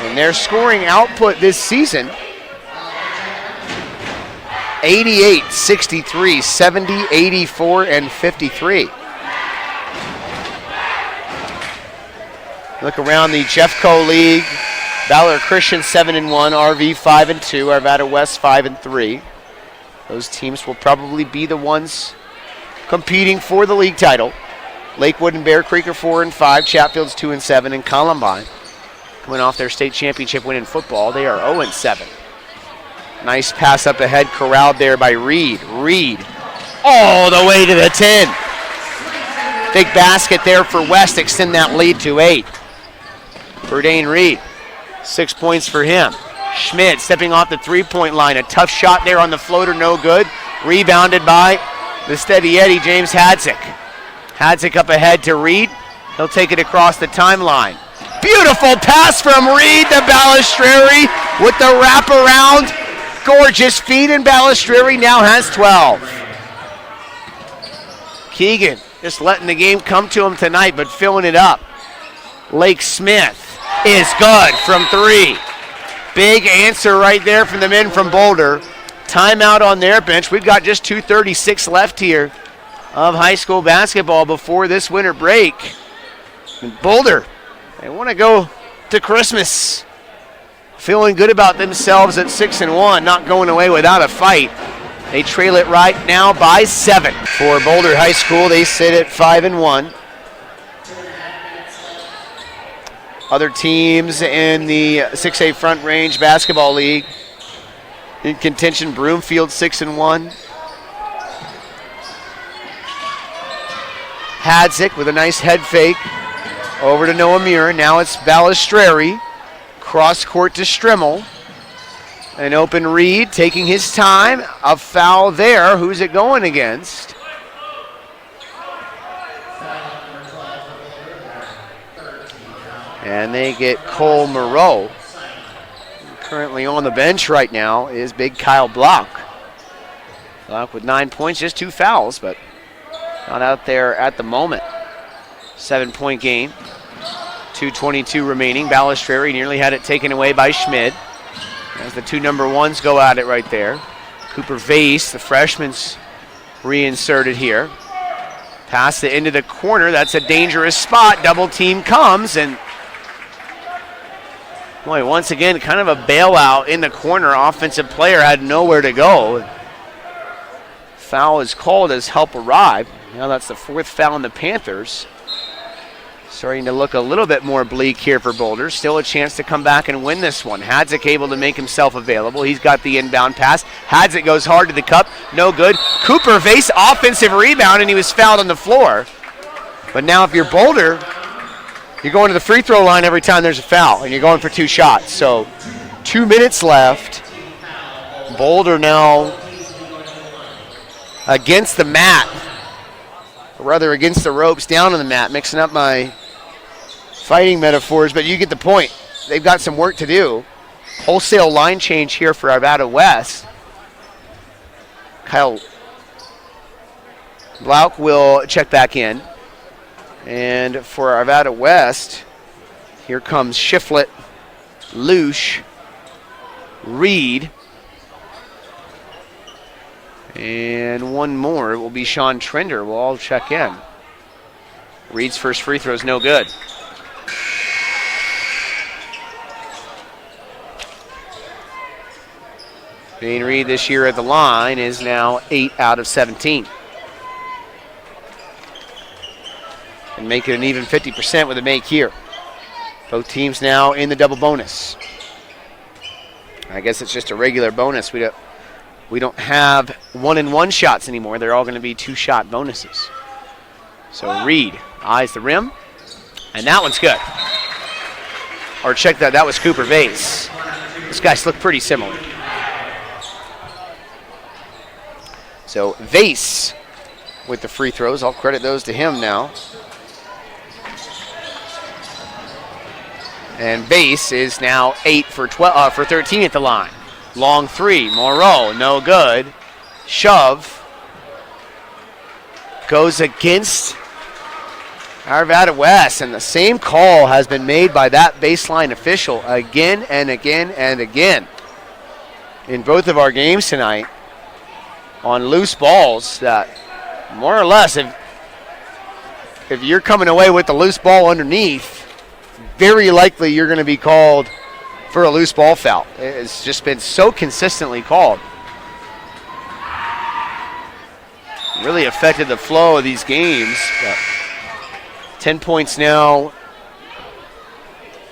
S1: And their scoring output this season, 88, 63, 70, 84, and 53. Look around the Jeffco League. Valor Christian 7-1, RV 5-2, Arvada West 5-3. Those teams will probably be the ones competing for the league title. Lakewood and Bear Creek are 4-5, Chatfield's 2-7, and Columbine, coming off their state championship win in football, they are 0-7. Nice pass up ahead, corralled there by Reed. Reed all the way to the 10. Big basket there for West, extend that lead to 8. Burdane Reed, 6 points for him. Schmidt stepping off the three-point line. A tough shot there on the floater, no good. Rebounded by the steady Eddie, James Hadzik. Hadzik up ahead to Reed. He'll take it across the timeline. Beautiful pass from Reed to Balistreri with the wraparound. Gorgeous feed, and Balistreri now has 12. Keegan just letting the game come to him tonight, but filling it up. Lake Smith is good from 3. Big answer right there from the men from Boulder. Timeout on their bench. We've got just 2:36 left here of high school basketball before this winter break. And Boulder, they want to go to Christmas feeling good about themselves at 6-1, not going away without a fight. They trail it right now by 7. For Boulder High School, they sit at 5-1. Other teams in the 6A Front Range Basketball League in contention: Broomfield 6-1. Hadzik with a nice head fake over to Noah Muir. Now it's Balistreri. Cross court to Strimmel. An open Reed taking his time. A foul there. Who's it going against? And they get Cole Moreau. Currently on the bench right now is big Kyle Block. Block with 9 points, just 2 fouls, but not out there at the moment. 7-point game. 2:22 remaining. Balistreri nearly had it taken away by Schmid. As the 2 number 1s go at it right there. Cooper Vase, the freshman's reinserted here. Pass it into the corner. That's a dangerous spot. Double team comes, and boy, once again, kind of a bailout in the corner. Offensive player had nowhere to go. Foul is called as help arrived. Now that's the 4th foul on the Panthers. Starting to look a little bit more bleak here for Boulder. Still a chance to come back and win this one. Hadzik able to make himself available. He's got the inbound pass. Hadzik goes hard to the cup. No good. Cooper Vase, offensive rebound, and he was fouled on the floor. But now if you're Boulder, you're going to the free throw line every time there's a foul, and you're going for 2 shots. So 2 minutes left. Boulder now against the mat, or rather against the ropes, down on the mat, mixing up my fighting metaphors, but you get the point. They've got some work to do. Wholesale line change here for Arvada West. Kyle Blauk will check back in. And for Arvada West, here comes Shiflett, Lush, Reed, and one more. It will be Sean Trender. We'll all check in. Reed's first free throw is no good. Dane Reed this year at the line is now 8 out of 17. And make it an even 50% with a make here. Both teams now in the double bonus. I guess it's just a regular bonus. We don't have 1-and-1 shots anymore. They're all going to be 2-shot bonuses. So Reed eyes the rim, and that one's good. Or check that, that was Cooper Vase. These guys look pretty similar. So Vase with the free throws. I'll credit those to him now. And Vase is now 8 for 13 at the line. Long three, Moreau, no good. Shove goes against Arvada West, and the same call has been made by that baseline official again and again and again in both of our games tonight on loose balls that more or less if you're coming away with the loose ball underneath, very likely you're going to be called for a loose ball foul. It's just been so consistently called. Really affected the flow of these games. 10 points now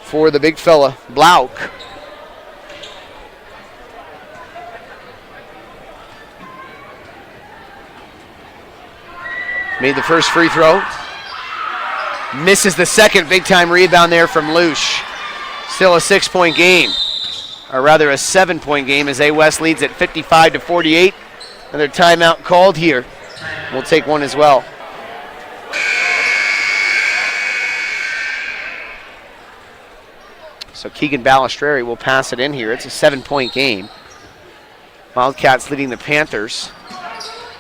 S1: for the big fella, Blauk. Made the first free throw. Misses the second big-time rebound there from Lush. Still a 6-point game, or rather a 7-point game as A West leads at 55-48. Another timeout called here. We'll take one as well. So Keegan Balistreri will pass it in here. It's a 7-point game. Wildcats leading the Panthers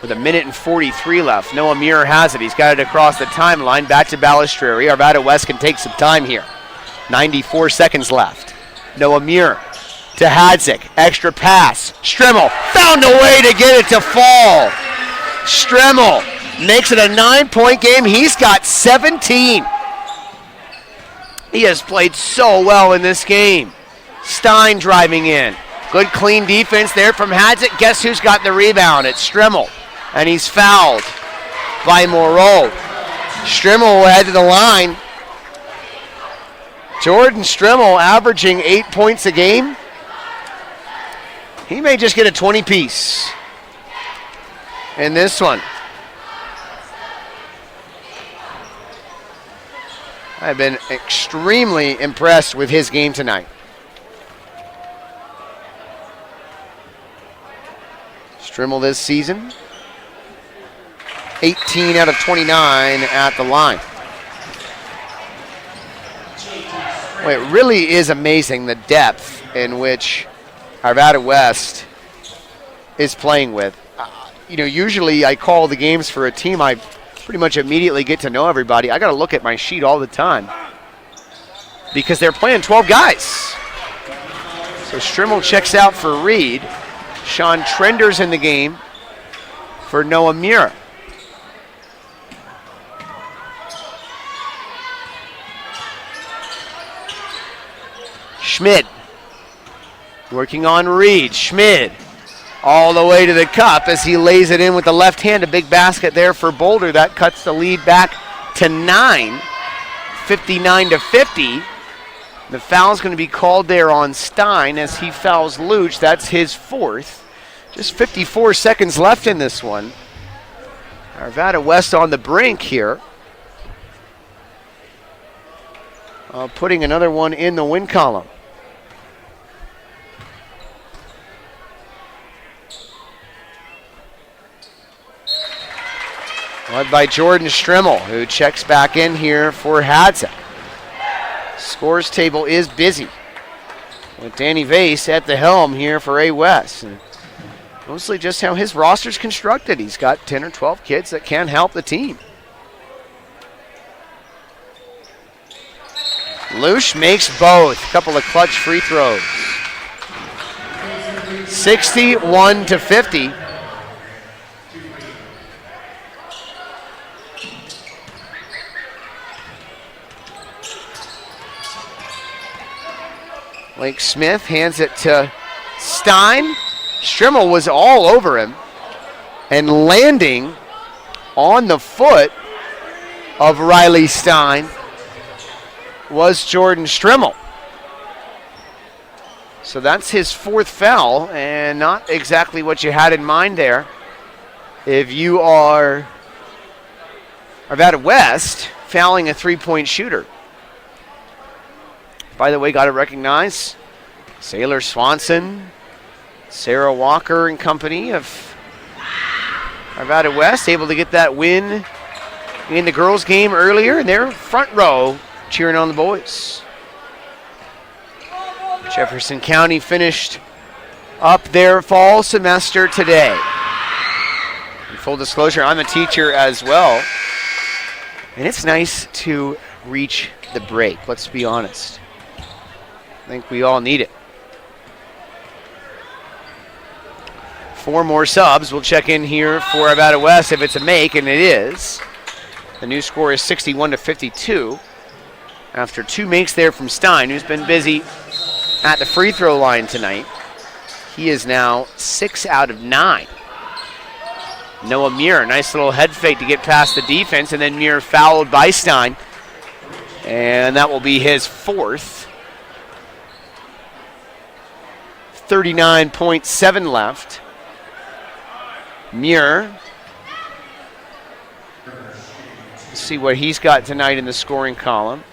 S1: with 1:43 left. Noah Muir has it. He's got it across the timeline. Back to Balistreri. Arvada West can take some time here. 94 seconds left. Noah Muir to Hadzik. Extra pass. Strimmel found a way to get it to fall. Strimmel makes it a 9-point game. He's got 17. He has played so well in this game. Stein driving in. Good clean defense there from Hadzik. Guess who's got the rebound? It's Strimmel. And he's fouled by Moreau. Strimmel will head to the line. Jordan Strimmel averaging 8 points a game. He may just get a 20-piece in this one. I've been extremely impressed with his game tonight. Strimmel this season, 18 out of 29 at the line. Well, it really is amazing the depth in which Arvada West is playing with. Usually I call the games for a team I pretty much immediately get to know everybody. I got to look at my sheet all the time because they're playing 12 guys. So Strimmel checks out for Reed. Sean Trender's in the game for Noah Muir. Schmid working on Reed. Schmid all the way to the cup as he lays it in with the left hand. A big basket there for Boulder. That cuts the lead back to 9. 59-50. The foul's going to be called there on Stein as he fouls Luch. That's his fourth. Just 54 seconds left in this one. Arvada West on the brink here. Putting another one in the win column. Led by Jordan Strimmel, who checks back in here for Hadza. Scores table is busy with Danny Vase at the helm here for A West. And mostly just how his roster's constructed. He's got 10 or 12 kids that can help the team. Luch makes both. A couple of clutch free throws. 61-50. Blake Smith hands it to Stein. Strimmel was all over him and landing on the foot of Riley Stein was Jordan Strimmel. So that's his fourth foul, and not exactly what you had in mind there. If you are Arvada West fouling a three-point shooter. By the way, got to recognize Sailor Swanson, Sarah Walker and company of Arvada West, able to get that win in the girls' game earlier, and they're front row cheering on the boys. Jefferson County finished up their fall semester today. In full disclosure, I'm a teacher as well, and it's nice to reach the break, let's be honest. I think we all need it. 4 more subs. We'll check in here for Arvada West if it's a make, and it is. The new score is 61-52. After 2 makes there from Stein, who's been busy at the free throw line tonight. He is now 6 out of 9. Noah Muir, nice little head fake to get past the defense, and then Muir fouled by Stein. And that will be his fourth. 39.7 left. Muir. Let's see what he's got tonight in the scoring column.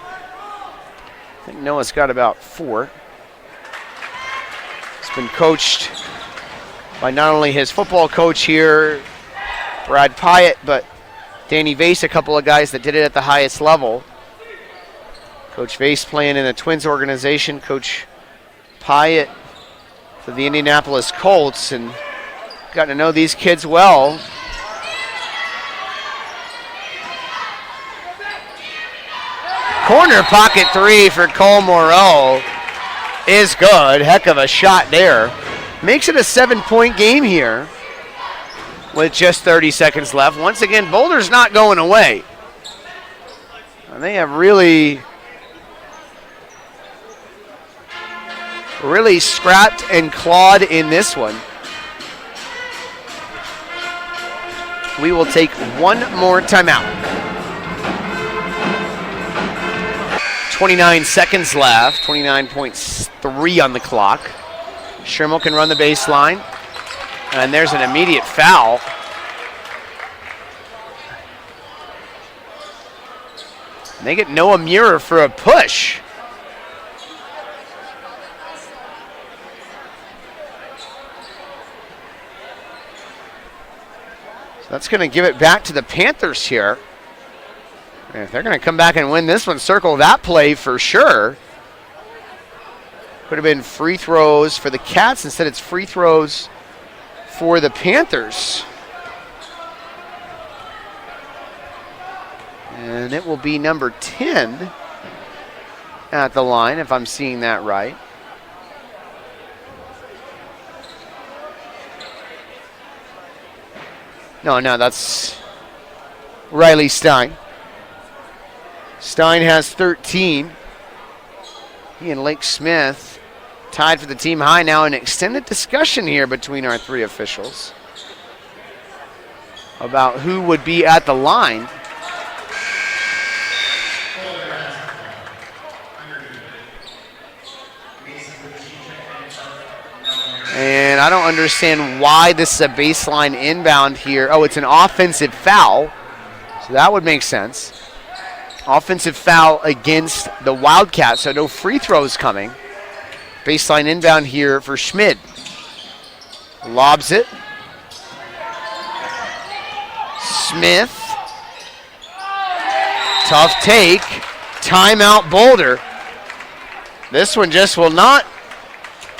S1: I think Noah's got about 4. He's been coached by not only his football coach here, Brad Pyatt, but Danny Vase, a couple of guys that did it at the highest level. Coach Vase playing in the Twins organization, Coach Pyatt for the Indianapolis Colts, and got to know these kids well. Corner pocket 3 for Cole Moreau is good. Heck of a shot there. Makes it a 7-point game here with just 30 seconds left. Once again, Boulder's not going away. And they have really scrapped and clawed in this one. We will take one more timeout. 29 seconds left, 29.3 on the clock. Strimmel can run the baseline, and there's an immediate foul. And they get Noah Muir for a push. That's going to give it back to the Panthers here. And if they're going to come back and win this one, circle that play for sure. Could have been free throws for the Cats. Instead, it's free throws for the Panthers. And it will be number 10 at the line, if I'm seeing that right. No, that's Riley Stein. Stein has 13. He and Lake Smith tied for the team high now. An extended discussion here between our 3 officials about who would be at the line. I don't understand why this is a baseline inbound here. Oh, it's an offensive foul, so that would make sense. Offensive foul against the Wildcats, so no free throws coming. Baseline inbound here for Schmid. Lobs it. Smith. Tough take. Timeout Boulder. This one just will not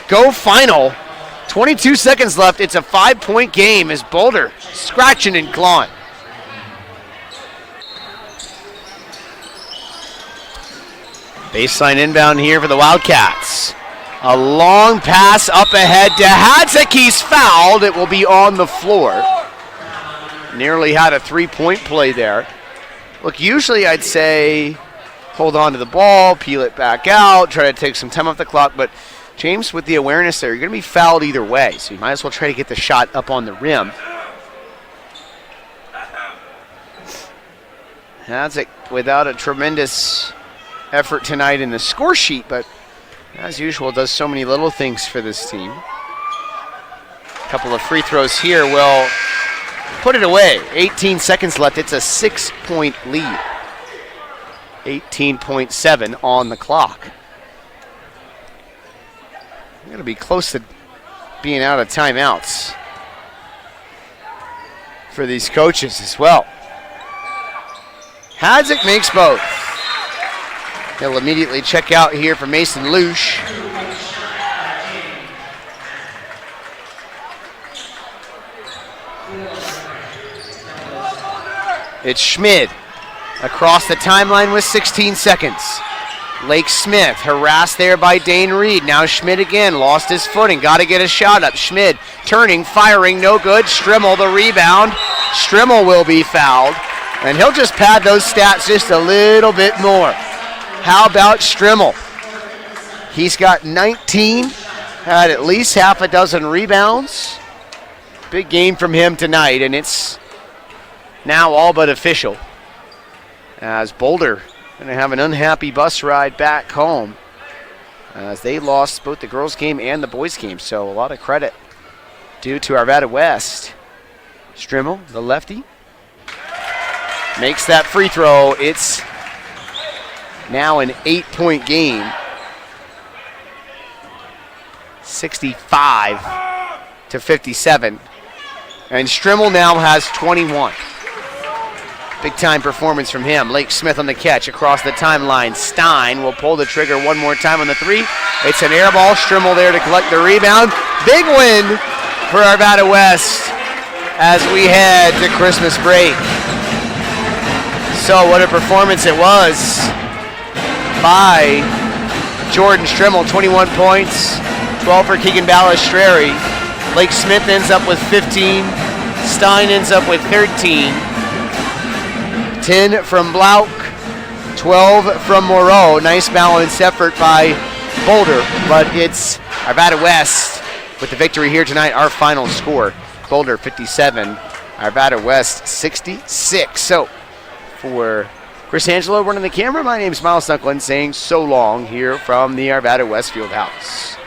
S1: go final. 22 seconds left. It's a 5-point game as Boulder scratching and clawing. Baseline inbound here for the Wildcats. A long pass up ahead to Hadzik. He's fouled. It will be on the floor. Nearly had a 3-point play there. Look, usually I'd say hold on to the ball, peel it back out, try to take some time off the clock, but James, with the awareness there, you're going to be fouled either way, so you might as well try to get the shot up on the rim. Hadzik without a tremendous effort tonight in the score sheet, but as usual, does so many little things for this team. A couple of free throws here will put it away. 18 seconds left. It's a 6-point lead. 18.7 on the clock. We're going to be close to being out of timeouts for these coaches as well. Hadzik makes both. He'll immediately check out here for Mason Lush. It's Schmid across the timeline with 16 seconds. Lake Smith harassed there by Dane Reed. Now Schmid again, lost his footing, got to get a shot up. Schmid turning, firing, no good. Strimmel the rebound. Strimmel will be fouled, and he'll just pad those stats just a little bit more. How about Strimmel? He's got 19, had at least half a dozen rebounds. Big game from him tonight, and it's now all but official, as Boulder going to have an unhappy bus ride back home as they lost both the girls' game and the boys' game. So a lot of credit due to Arvada West. Strimmel, the lefty, makes that free throw. It's now an 8-point game. 65-57. And Strimmel now has 21. Big time performance from him. Lake Smith on the catch across the timeline. Stein will pull the trigger one more time on the three. It's an air ball. Strimmel there to collect the rebound. Big win for Arvada West as we head to Christmas break. So what a performance it was by Jordan Strimmel. 21 points, 12 for Keegan Balistreri. Lake Smith ends up with 15. Stein ends up with 13. 10 from Blauk, 12 from Moreau. Nice balanced effort by Boulder, but it's Arvada West with the victory here tonight. Our final score, Boulder 57, Arvada West 66. So for Chris Angelo running the camera, my name is Miles Snucklin saying so long here from the Arvada West Fieldhouse.